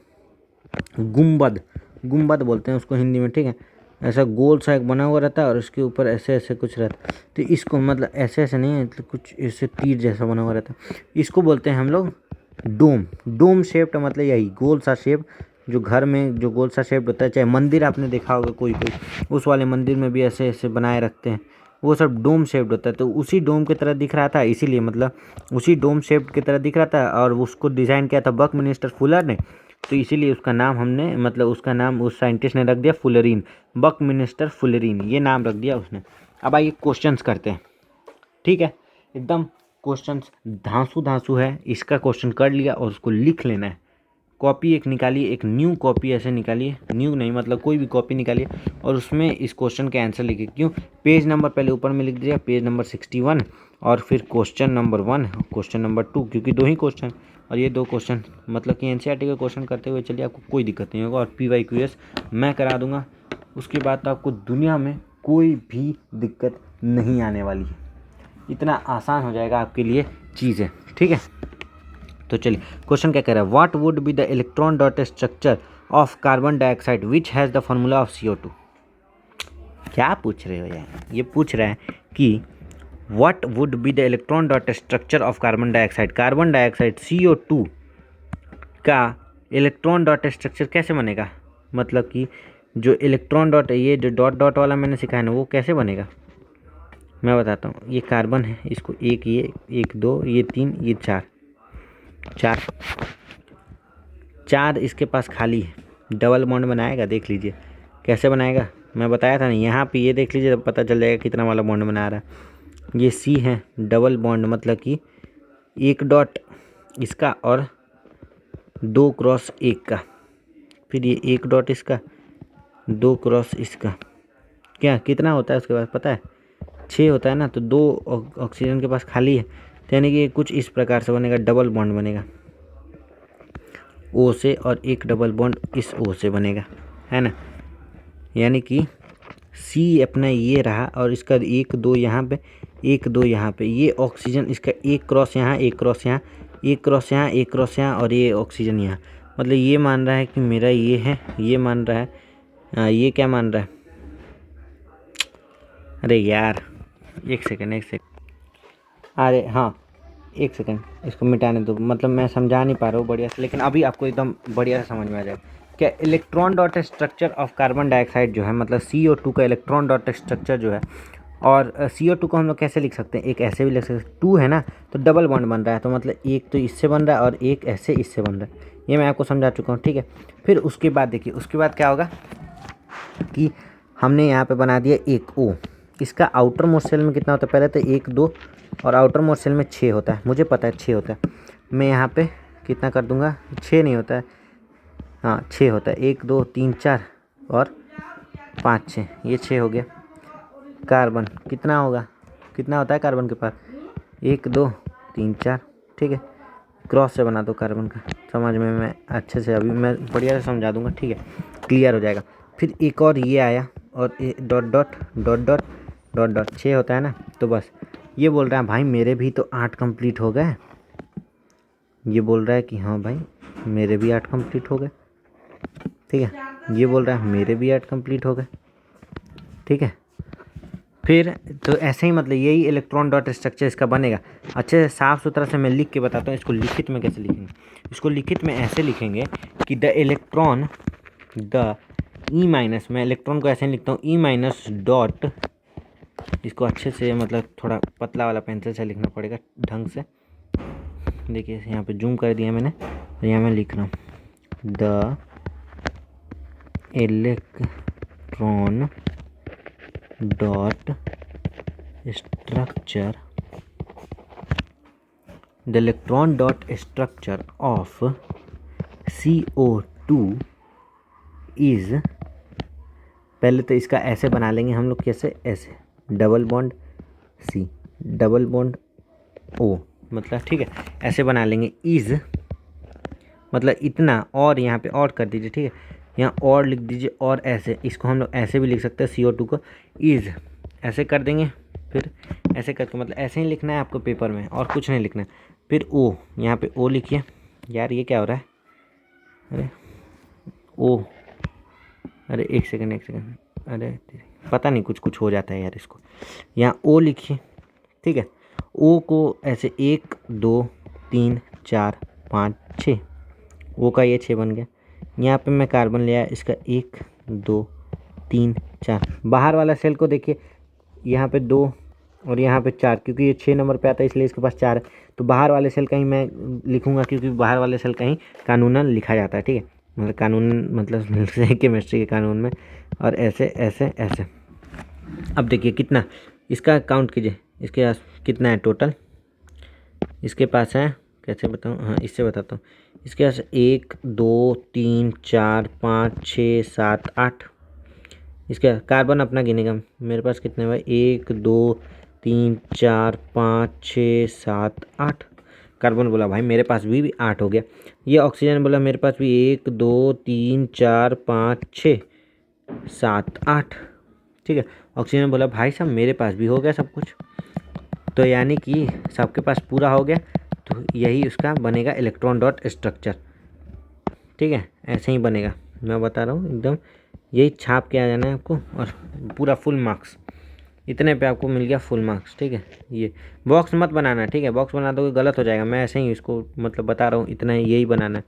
गुम्बद, गुम्बद बोलते हैं उसको हिंदी में, ठीक है, ऐसा गोल सा एक बना हुआ रहता है और उसके ऊपर ऐसे ऐसे कुछ रहता है, तो इसको मतलब ऐसे ऐसे नहीं है, मतलब कुछ ऐसे तीर जैसा बना हुआ रहता है, इसको बोलते हैं हम लोग डोम। डोम शेप्ड मतलब यही गोल सा शेप, जो घर में जो गोल सा शेप होता है, चाहे मंदिर आपने देखा होगा कोई कोई, उस वाले मंदिर में भी ऐसे ऐसे बनाए रखते हैं, वो सब डोम शेप्ड होता है। तो उसी डोम की तरह दिख रहा था, इसीलिए मतलब उसी डोम शेप्ड की तरह दिख रहा था, और उसको डिज़ाइन किया था बकमिंस्टर फुलर ने, तो इसीलिए उसका नाम हमने, मतलब उसका नाम उस साइंटिस्ट ने रख दिया फुलरीन, बकमिंस्टर फुलरीन, ये नाम रख दिया उसने। अब आइए क्वेश्चंस करते हैं, ठीक है, एकदम क्वेश्चंस धांसू धांसू है, इसका क्वेश्चन कर लिया और उसको लिख लेना है। कॉपी एक निकालिए, एक न्यू कॉपी ऐसे निकालिए, न्यू नहीं मतलब कोई भी कॉपी निकालिए और उसमें इस क्वेश्चन के आंसर लिखिए। क्यों, पेज नंबर पहले ऊपर में लिख दीजिए, पेज नंबर 61, और फिर क्वेश्चन नंबर 1, क्वेश्चन नंबर 2, क्योंकि 2 ही क्वेश्चन और ये 2 क्वेश्चन, मतलब कि एनसीईआरटी के क्वेश्चन करते हुए चलिए, आपको कोई दिक्कत नहीं होगा। और PYQS मैं करा दूंगा, उसके बाद तो आपको दुनिया में कोई भी दिक्कत नहीं आने वाली है, इतना आसान हो जाएगा आपके लिए चीज़ें, ठीक है। तो चलिए क्वेश्चन क्या कह रहा है, what would be the electron dot structure of carbon dioxide which has the formula of CO2। क्या पूछ रहे हो यार, ये पूछ रहा है कि what would be the electron dot structure of carbon dioxide CO2 का इलेक्ट्रॉन डॉट स्ट्रक्चर कैसे बनेगा, मतलब कि जो इलेक्ट्रॉन डॉट, ये जो डॉट डॉट वाला मैंने सिखाया ना, वो कैसे बनेगा मैं बताता हूँ। ये कार्बन है, इसको एक, ये 1 2 ये 3 ये 4 इसके पास खाली है, डबल बॉन्ड बनाएगा, देख लीजिए कैसे बनाएगा मैं बताया था ना, यहाँ पे ये देख लीजिए, तब पता चल जाएगा कितना वाला बॉन्ड बना रहा है। ये सी है डबल बॉन्ड, मतलब कि एक डॉट इसका और 2 क्रॉस 1 का, फिर ये 1 डॉट इसका 2 क्रॉस इसका, क्या कितना होता है उसके बाद पता है? 6 होता है ना। तो 2 ऑक्सीजन के पास खाली है, तो यानी कि ये कुछ इस प्रकार से बनेगा, डबल बॉन्ड बनेगा ओ से, और एक डबल बॉन्ड इस ओ से बनेगा, है ना। यानी कि सी अपना ये रहा, और इसका 1 2 यहाँ पे, 1 2 यहाँ पे, ये ऑक्सीजन इसका 1 क्रॉस यहाँ, 1 क्रॉस यहाँ, 1 क्रॉस यहाँ, 1 क्रॉस यहाँ, और ये ऑक्सीजन यहाँ। मतलब ये मान रहा है कि मेरा ये है, ये मान रहा है, ये क्या मान रहा है? अरे यार एक सेकंड, अरे हाँ एक सेकंड, इसको मिटाने दो। मतलब मैं समझा नहीं पा रहा हूँ बढ़िया से, लेकिन अभी आपको एकदम बढ़िया से समझ में आ जाएगा। क्या electron dot structure of carbon dioxide जो है, मतलब CO2 का इलेक्ट्रॉन डॉट स्ट्रक्चर जो है, और CO2 को हम लोग कैसे लिख सकते हैं? एक ऐसे भी लिख सकते हैं, 2 है ना, तो डबल बॉन्ड बन रहा है, तो मतलब एक तो इससे बन रहा है और एक ऐसे इससे बन रहा है। ये मैं आपको समझा चुका हूँ, ठीक है। फिर उसके बाद देखिए, उसके बाद क्या होगा कि हमने यहाँ पे बना दिया एक O। इसका आउटर मोस्ट सेल में कितना होता है? पहले तो 1 2, और आउटर मोस्ट सेल में 6 होता है, मुझे पता है 6 होता है। मैं यहाँ पे कितना कर दूंगा? 6 नहीं होता है, हाँ 6 होता है, 1 2 3 4 और 5 6, ये 6 हो गया। कार्बन कितना होगा? कितना होता है कार्बन के पास? 1 2 3 4, ठीक है। क्रॉस से बना दो कार्बन का, समझ में मैं अच्छे से अभी मैं बढ़िया से समझा दूंगा, ठीक है, क्लियर हो जाएगा। फिर एक और ये आया, और dot dot dot dot dot dot 6 होता है ना। तो बस ये बोल रहा है भाई मेरे भी तो 8 कंप्लीट हो गए। ये बोल रहा है कि हाँ भाई मेरे भी 8 कंप्लीट हो गए, ठीक है। ये बोल रहा है मेरे भी 8 कंप्लीट हो गए, ठीक है। फिर तो ऐसे ही, मतलब यही इलेक्ट्रॉन डॉट स्ट्रक्चर इसका बनेगा। अच्छे से साफ़ सुथरा से मैं लिख के बताता हूँ। इसको लिखित में कैसे लिखेंगे? इसको लिखित में ऐसे लिखेंगे कि the electron, the E minus, मैं इलेक्ट्रॉन को ऐसे ही लिखता हूँ, ई माइनस डॉट, इसको अच्छे से मतलब थोड़ा पतला वाला पेंसिल से लिखना पड़ेगा ढंग से। देखिए यहाँ पे जूम कर दिया मैंने, और यहाँ मैं लिख रहा हूँ the electron dot structure, the electron dot structure of CO2 is, पहले तो इसका ऐसे बना लेंगे हम लोग, कैसे? ऐसे double bond C double bond O, मतलब ठीक है, ऐसे बना लेंगे। इज मतलब इतना, और यहाँ पे और कर दीजिए, ठीक है, यहाँ और लिख दीजिए, और ऐसे इसको हम लोग ऐसे भी लिख सकते हैं, CO2 को इज ऐसे कर देंगे। फिर ऐसे करके, मतलब ऐसे ही लिखना है आपको पेपर में, और कुछ नहीं लिखना है। फिर O, यहाँ पे O लिखिए। यार ये क्या हो रहा है? अरे O, अरे एक सेकंड, अरे पता नहीं कुछ कुछ हो जाता है यार इसको। यहाँ O लिखिए, ठीक है। O को ऐसे 1 2 3 4 5 6, O का ये 6 बन गया। यहाँ पे मैं कार्बन ले आया, इसका 1 2 3 4। बाहर वाला सेल को देखिए, यहाँ पे 2 और यहाँ पे 4, क्योंकि ये 6 नंबर पे आता है इसलिए इसके पास 4 है। तो बाहर वाले सेल का ही मैं लिखूँगा, क्योंकि बाहर वाले सेल का ही कानूनन लिखा जाता है, ठीक है। मतलब कानून मतलब केमिस्ट्री के कानून में, और ऐसे ऐसे ऐसे। अब देखिए कितना, इसका काउंट कीजिए, इसके पास कितना है टोटल? इसके पास है, कैसे बताऊँ, हाँ इससे बताता हूँ। इसके पास 1 2 3 4 5 6 7 8। इसका कार्बन अपना गिनेगा, मेरे पास कितने भाई? 1 2 3 4 5 6 7 8 कार्बन बोला भाई मेरे पास भी 8 हो गया। ये ऑक्सीजन बोला मेरे पास भी 1 2 3 4 5 6 7 8, ठीक है। ऑक्सीजन बोला भाई साहब मेरे पास भी हो गया सब कुछ, तो यानी कि सबके पास पूरा हो गया। तो यही उसका बनेगा इलेक्ट्रॉन डॉट स्ट्रक्चर, ठीक है। ऐसे ही बनेगा, मैं बता रहा हूँ एकदम, यही छाप के आ जाना है आपको, और पूरा फुल मार्क्स। इतने पे आपको मिल गया फुल मार्क्स, ठीक है। ये बॉक्स मत बनाना, ठीक है, बॉक्स बना दोगे गलत हो जाएगा। मैं ऐसे ही इसको मतलब बता रहा हूँ, इतना ही यही बनाना है।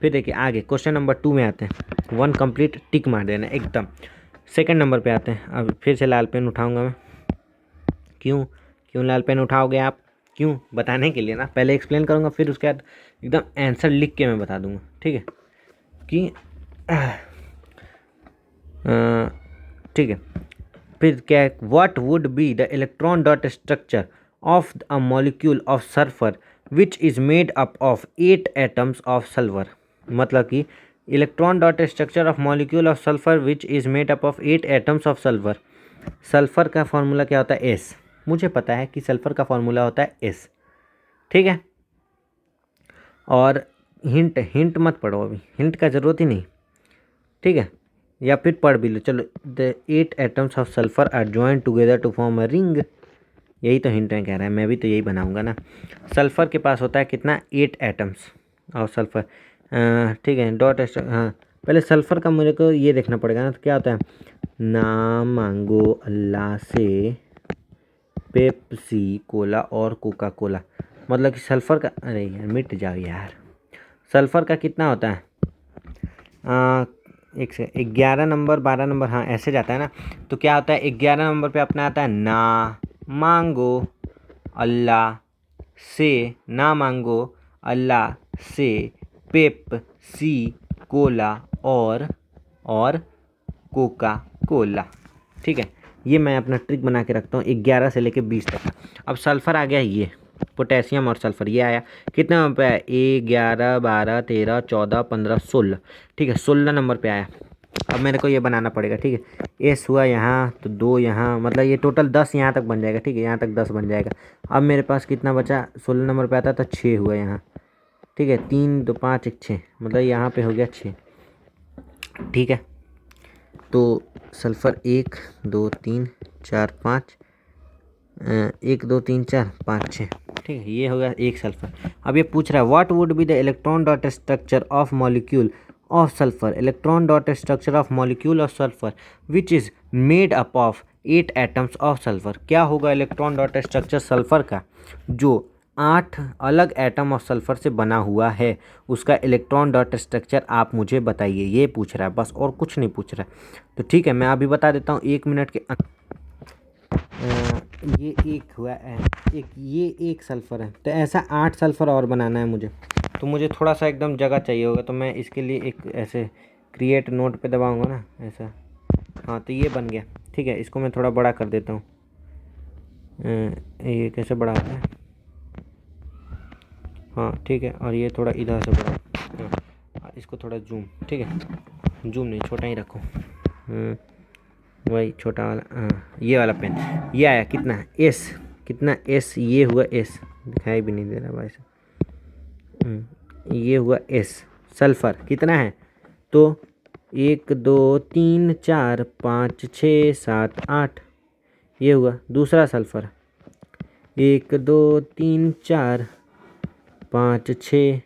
फिर देखिए आगे क्वेश्चन नंबर 2 में आते हैं। 1 कंप्लीट टिक मार देना एकदम। सेकंड नंबर पे आते हैं। अब फिर से लाल पेन उठाऊंगा मैं। क्यों क्यों लाल पेन उठाओगे आप? क्यों? बताने के लिए ना, पहले एक्सप्लेन करूँगा, फिर उसके बाद एकदम आंसर लिख के मैं बता दूँगा, ठीक है। कि ठीक है, फिर क्या है, what would be the electron dot structure of a molecule of sulphur which is made up of 8 atoms of sulphur. मतलब कि electron dot structure of molecule of sulphur which is made up of 8 atoms of sulphur. Sulphur का formula क्या होता है? S. मुझे पता है कि सल्फर का फॉर्मूला होता है एस, ठीक है। और हिंट हिंट मत पढ़ो, अभी हिंट का ज़रूरत ही नहीं, ठीक है, या फिर पढ़ भी लो। चलो, the 8 atoms of sulphur are joint together to form a ring. यही तो हिंट में कह रहा है, मैं भी तो यही बनाऊंगा ना। सल्फर के पास होता है कितना? 8 एटम्स ऑफ सल्फर, ठीक है। डॉट हाँ, पहले सल्फर का मेरे को ये देखना पड़ेगा ना, तो क्या होता है? ना मांगो अल्लाह से पेप्सी कोला और कोका कोला। मतलब कि सल्फर का, अरे यार मिट जाओ यार, सल्फर का कितना होता है? एक से 11 नंबर 12 नंबर, हाँ ऐसे जाता है ना। तो क्या होता है? 11 नंबर पे अपना आता है ना मांगो अल्लाह से, ना मांगो अल्लाह से पेप्सी कोला और कोका कोला, ठीक है। ये मैं अपना ट्रिक बना के रखता हूँ 11 से लेके 20 तक। अब सल्फ़र आ गया, ये पोटेशियम और सल्फ़र ये आया, कितने नंबर पे आया? 11 12 13 14 15 16, ठीक है, 16 नंबर पे आया। अब मेरे को ये बनाना पड़ेगा, ठीक है। एस हुआ यहाँ, तो 2 यहाँ, मतलब ये टोटल 10 यहाँ तक बन जाएगा, ठीक है, यहाँ तक 10 बन जाएगा। अब मेरे पास कितना बचा? 16 नंबर पे आता तो 6 हुआ यहाँ, ठीक है। 3 2 5 1 6, मतलब यहाँ पे हो गया 6, ठीक है। तो सल्फ़र 1 2 3 4 5, 1 2 3 4 5 6, ठीक है, ये हो गया एक सल्फ़र। अब ये पूछ रहा है what would be the electron dot structure of molecule of sulphur, electron dot structure of molecule of sulphur which is made up of 8 atoms of sulphur. क्या होगा इलेक्ट्रॉन डॉट स्ट्रक्चर सल्फ़र का जो 8 अलग एटम ऑफ सल्फ़र से बना हुआ है, उसका इलेक्ट्रॉन डॉट स्ट्रक्चर आप मुझे बताइए। ये पूछ रहा है बस, और कुछ नहीं पूछ रहा है। तो ठीक है, मैं अभी बता देता हूँ 1 मिनट के ये एक हुआ है, ये एक सल्फ़र है, तो ऐसा 8 सल्फ़र और बनाना है मुझे। तो मुझे थोड़ा सा एकदम जगह चाहिए होगा, तो मैं इसके लिए एक ऐसे क्रिएट नोट पे दबाऊंगा ना, ऐसा। हाँ, तो ये बन गया, ठीक है। इसको मैं थोड़ा बड़ा कर देता हूँ। ये कैसे बड़ा होता है? हाँ ठीक है, और ये थोड़ा इधर से बड़ा। हाँ, इसको थोड़ा जूम, ठीक है, जूम नहीं, छोटा ही रखो। वही छोटा वाला, हाँ ये वाला पेन। ये आया कितना? एस। कितना? एस। ये हुआ एस, दिखाई भी नहीं दे रहा भाई साहब। ये हुआ एस। सल्फ़र कितना है? तो 1 2 3 4 5 6 7 8, ये हुआ दूसरा सल्फ़र। 1 2 3 4 5 6,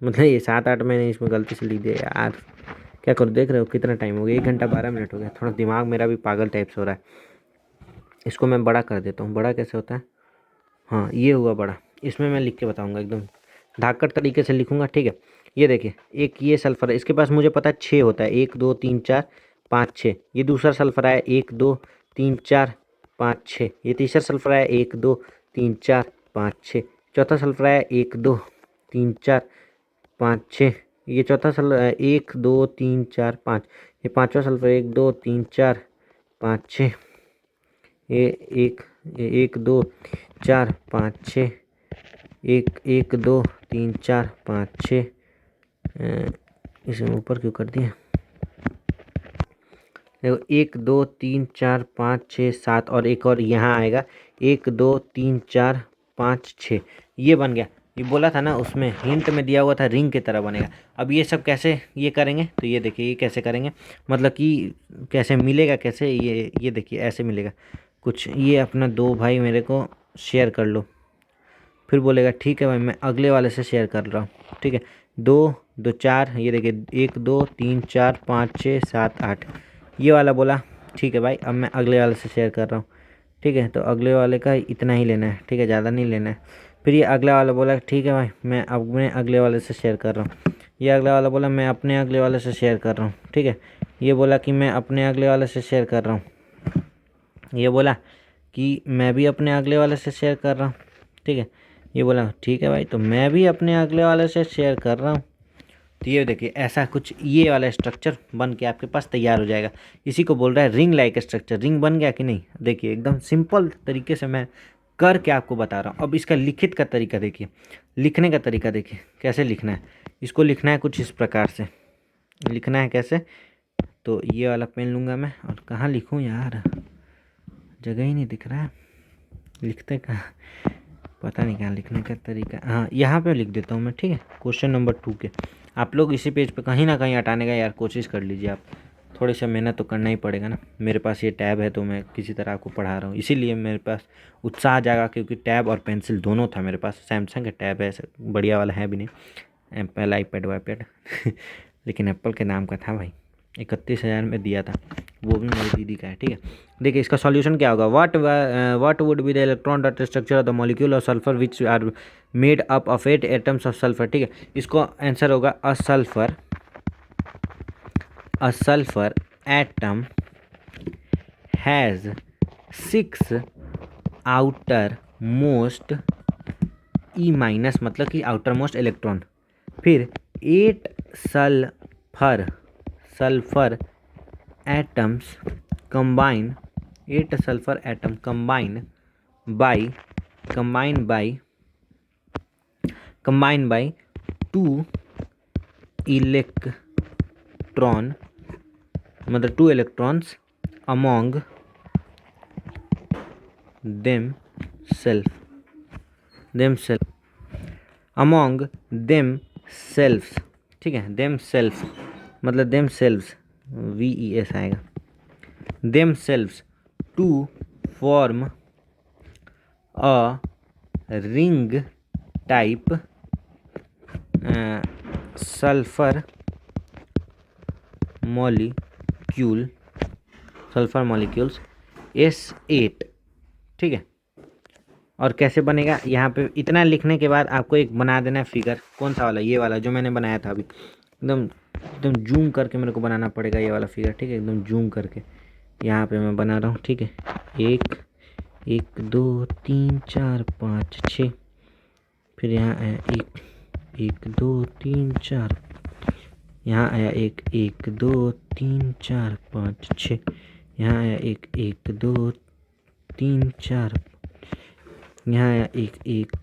मतलब ये 7 8 मैंने इसमें गलती से लिख दिया यार। क्या करो, देख रहे हो कितना टाइम हो गया? 1 घंटा 12 मिनट हो गया। थोड़ा दिमाग मेरा भी पागल टाइप से हो रहा है। इसको मैं बड़ा कर देता हूँ। बड़ा कैसे होता है? हाँ, ये हुआ बड़ा। इसमें मैं लिख के बताऊँगा, एकदम धाकड़ तरीके से लिखूँगा, ठीक है। ये देखिए, एक ये सल्फ़र है, इसके पास मुझे पता है 6 होता है। 1 2 3 4 5 6। ये दूसरा सल्फ़र आया 1 2 3 4 5 6। ये तीसरा सल्फ़र आया 1 2 3 4 5 6। चौथा सल्फ़र आया 1 2 3 4 5 6। ये चौथा सल्फ़र 1 2 3 4 5। ये पाँचवा सल्फ़र 1 2 3 4 5 6। ये 1 2 4 5 6। 1 2 3 4 5 6। इसे ऊपर क्यों कर दिया? देखो 1 2 3 4 5 6 7, और एक और यहाँ आएगा 1 2 3 4 5 6। ये बन गया। ये बोला था ना, उसमें हिंट में दिया हुआ था रिंग की तरह बनेगा। अब ये सब कैसे ये करेंगे? तो ये देखिए, ये कैसे करेंगे, मतलब कि कैसे मिलेगा, कैसे ये देखिए ऐसे मिलेगा कुछ। ये अपना 2 भाई मेरे को शेयर कर लो, फिर बोलेगा ठीक है भाई मैं अगले वाले से शेयर कर रहा हूँ, ठीक है। 2 2 4, ये देखिए 1 2 3 4 5 6 7 8, ये वाला बोला ठीक है भाई अब मैं अगले वाले से शेयर कर रहा हूँ, ठीक है। तो अगले वाले का इतना ही लेना है, ठीक है, ज़्यादा नहीं लेना है। फिर ये अगला वाला बोला ठीक है भाई मैं अपने अगले वाले से शेयर कर रहा हूँ। ये अगला वाला बोला मैं अपने अगले वाले से शेयर कर रहा हूँ, ठीक है। ये बोला कि मैं अपने अगले वाले से शेयर कर रहा हूँ। ये बोला कि मैं भी अपने अगले वाले से शेयर कर रहा हूँ, ठीक है। ये बोला ठीक है भाई तो मैं भी अपने अगले वाले से शेयर कर रहा हूँ। तो ये देखिए ऐसा कुछ ये वाला स्ट्रक्चर बन के आपके पास तैयार हो जाएगा। इसी को बोल रहा है रिंग लाइक स्ट्रक्चर। रिंग बन गया कि नहीं, देखिए एकदम सिंपल तरीके से मैं करके आपको बता रहा हूँ। अब इसका लिखित का तरीका देखिए, लिखने का तरीका देखिए कैसे लिखना है। इसको लिखना है कुछ इस प्रकार से, लिखना है कैसे, तो ये वाला पेन लूँगा मैं, और कहाँ लिखूँ यार, जगह ही नहीं दिख रहा है, लिखते कहाँ, पता नहीं कहाँ लिखने का तरीका। हाँ यहाँ पे लिख देता हूँ मैं, ठीक है। क्वेश्चन नंबर 2 के आप लोग इसी पेज पे कहीं ना कहीं हटाने का यार कोशिश कर लीजिए आप, थोड़ी सा मेहनत तो करना ही पड़ेगा ना। मेरे पास ये टैब है तो मैं किसी तरह आपको पढ़ा रहा हूँ, इसीलिए मेरे पास उत्साह जागा, क्योंकि टैब और पेंसिल दोनों था मेरे पास। सैमसंग का टैब है, बढ़िया वाला है भी नहीं, एप्पल आईपैड वाईपैड लेकिन एप्पल के नाम का था भाई, 31,000 में दिया था, वो भी मेरी दीदी का है, ठीक है। देखिए इसका सॉल्यूशन क्या होगा, what would be the electron dot structure of the molecule of sulphur which are made up of 8 atoms of sulphur, ठीक है। इसको आंसर होगा a sulphur atom has 6 outermost e minus, मतलब कि आउटर मोस्ट इलेक्ट्रॉन, फिर 8 sulphur atoms combine, 8 sulphur atom combine by 2 electron, मतलब 2 electrons among themself, ठीक है। देम सेल्फ मतलब देम सेल्व्स, VES आएगा, themselves to form a ring type sulphur molecules S8, ठीक है। और कैसे बनेगा, यहाँ पे इतना लिखने के बाद आपको एक बना देना है फिगर, कौन सा वाला, ये वाला जो मैंने बनाया था अभी, एकदम एकदम जूम करके मेरे को बनाना पड़ेगा ये वाला फिगर, ठीक है। एकदम जूम करके यहाँ पे मैं बना रहा हूँ, ठीक है। 1 2 3 4 5 6, फिर यहाँ आया 1 2 3 4, यहाँ आया 1 2 3 4 5 6, यहाँ आया 1 2 3 4, यहाँ आया 1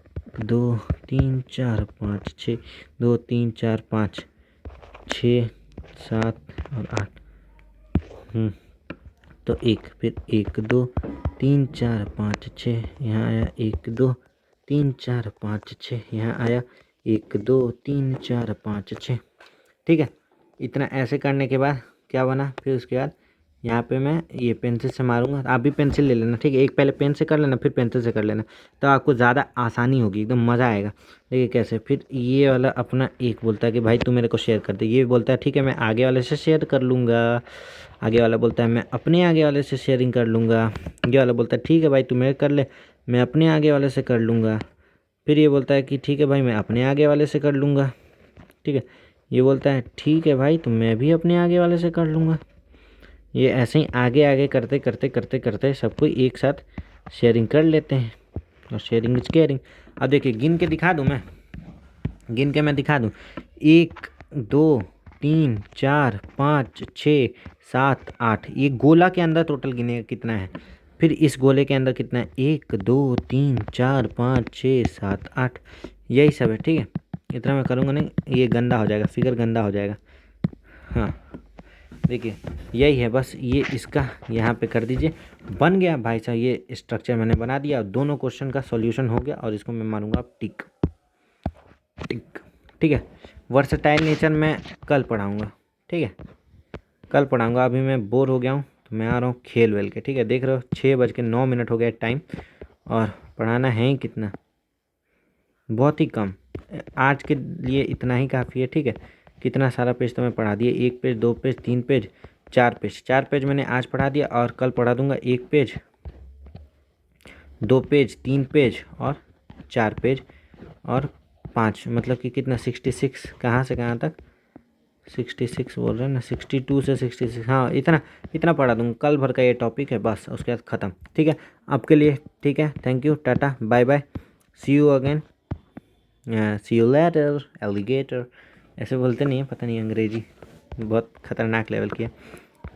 2 3 4 5 6, 2 3 4 5 6 7 और 8, तो 1, फिर 1 2 3 4 5 6, यहाँ आया 1 2 3 4 5 6, यहाँ आया 1 2 3 4 5 6, ठीक है। इतना ऐसे करने के बाद क्या बना, फिर उसके बाद यहाँ पे मैं ये पेंसिल से मारूंगा, आप भी पेंसिल ले लेना, ठीक है। एक पहले पेन से कर लेना, फिर पेंसिल से कर लेना, तो आपको ज़्यादा आसानी होगी, एकदम मज़ा आएगा। देखिए कैसे, फिर ये वाला अपना एक बोलता है कि भाई तू मेरे को शेयर कर दे, ये बोलता है ठीक है मैं आगे वाले से शेयर कर लूँगा, आगे वाला बोलता है मैं अपने आगे वाले से शेयरिंग कर लूँगा, ये वाला बोलता है ठीक है भाई तू मेरे कर ले, मैं अपने आगे वाले से कर लूँगा, फिर ये बोलता है कि ठीक है भाई मैं अपने आगे वाले से कर लूँगा, ठीक है। ये बोलता है ठीक है भाई तो मैं भी अपने आगे वाले से कर लूँगा। ये ऐसे ही आगे आगे करते करते करते करते सबको एक साथ शेयरिंग कर लेते हैं, और शेयरिंग इज केयरिंग। अब देखिए गिन के दिखा दूँ, मैं गिन के मैं दिखा दूँ, 1 2 3 4 5 6 7 8, ये गोला के अंदर टोटल गिने कितना है, फिर इस गोले के अंदर कितना है, 1 2 3 4 5 6 7 8, यही सब है, ठीक है। इतना मैं करूँगा नहीं, ये गंदा हो जाएगा, फिगर गंदा हो जाएगा। हाँ देखिए यही है बस, ये इसका यहाँ पे कर दीजिए, बन गया भाई साहब, ये स्ट्रक्चर मैंने बना दिया, दोनों क्वेश्चन का सॉल्यूशन हो गया, और इसको मैं मारूंगा टिक टिक, ठीक है। वर्सटाइल नेचर मैं कल पढ़ाऊँगा, ठीक है, कल पढ़ाऊँगा। अभी मैं बोर हो गया हूँ तो मैं आ रहा हूँ खेल वेल के, ठीक है। देख रहे हो 6:09 हो गया टाइम, और पढ़ाना है ही कितना, बहुत ही कम, आज के लिए इतना ही काफ़ी है, ठीक है। कितना सारा पेज तो मैं पढ़ा दिया, 1 पेज 2 पेज 3 पेज 4 पेज मैंने आज पढ़ा दिया, और कल पढ़ा दूंगा 1 पेज 2 पेज 3 पेज और 4 पेज और 5, मतलब कि कितना 66, कहाँ से कहाँ तक 66 बोल रहे हैं ना, 62 से 66, हाँ इतना पढ़ा दूंगा, कल भर का ये टॉपिक है बस, उसके बाद ख़त्म, ठीक है आपके लिए, ठीक है। Thank you, tata bye bye, see you again, see you later alligator. ऐसे बोलते नहीं है, पता नहीं, अंग्रेजी बहुत ख़तरनाक लेवल की है।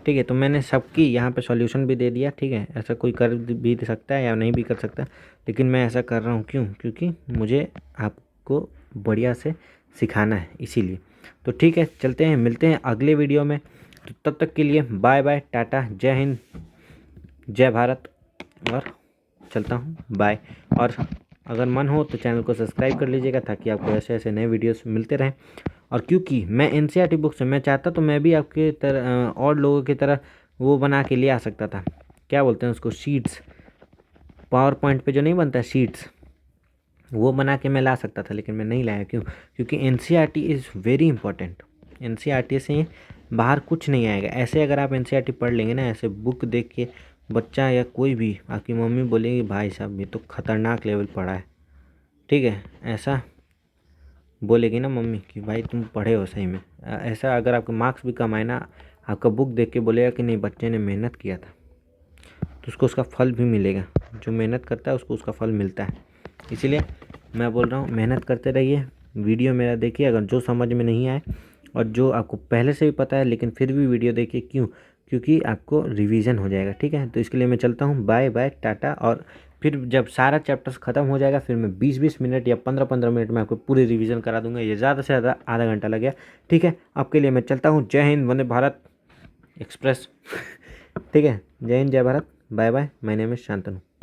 ठीक है, तो मैंने सबकी यहाँ पे सॉल्यूशन भी दे दिया। ठीक है, ऐसा कोई कर भी सकता है या नहीं भी कर सकता, लेकिन मैं ऐसा कर रहा हूँ क्यों? क्योंकि मुझे आपको बढ़िया से सिखाना है, इसीलिए। तो ठीक है, चलते हैं, मिलते हैं अगले वीडियो में। तो तब तक के लिए बाय बाय, टाटा, जय हिंद, जय भारत, और चलता हूँ, बाय। और अगर मन हो तो चैनल को सब्सक्राइब कर लीजिएगा, ताकि आपको ऐसे ऐसे नए वीडियोस मिलते रहें। और क्योंकि मैं एनसीईआरटी बुक से, मैं चाहता तो मैं भी आपके तरह और लोगों की तरह वो बना के ले आ सकता था, क्या बोलते हैं उसको, शीट्स, पावर पॉइंट पे जो नहीं बनता शीट्स, वो बना के मैं ला सकता था, लेकिन मैं नहीं लाया। क्यों? क्योंकि NCERT is very important. NCERT से बाहर कुछ नहीं आएगा। ऐसे अगर आप एनसीईआरटी पढ़ लेंगे ना, ऐसे बुक देख के बच्चा या कोई भी, आपकी मम्मी बोलेगी भाई साहब ये तो खतरनाक लेवल पढ़ा है। ठीक है, ऐसा बोलेगी ना मम्मी कि भाई तुम पढ़े हो सही में। ऐसा अगर आपके मार्क्स भी कम आए ना, आपका बुक देख के बोलेगा कि नहीं बच्चे ने मेहनत किया था, तो उसको उसका फल भी मिलेगा। जो मेहनत करता है उसको उसका फल मिलता है। इसीलिए मैं बोल रहा हूँ, मेहनत करते रहिए, वीडियो मेरा देखिए। अगर जो समझ में नहीं आए और जो आपको पहले से भी पता है लेकिन फिर भी वीडियो देखिए, क्यों? क्योंकि आपको रिवीजन हो जाएगा। ठीक है, तो इसके लिए मैं चलता हूँ, बाय बाय, टाटा। और फिर जब सारा चैप्टर्स ख़त्म हो जाएगा, फिर मैं 20-20 मिनट या 15-15 मिनट में आपको पूरी रिवीजन करा दूंगा। ये ज़्यादा से ज़्यादा आधा घंटा लग गया। ठीक है, आपके लिए मैं चलता हूँ। जय हिंद, वंदे भारत एक्सप्रेस। ठीक है, जय हिंद, जय Bharat, bye bye, my name is Shantanu.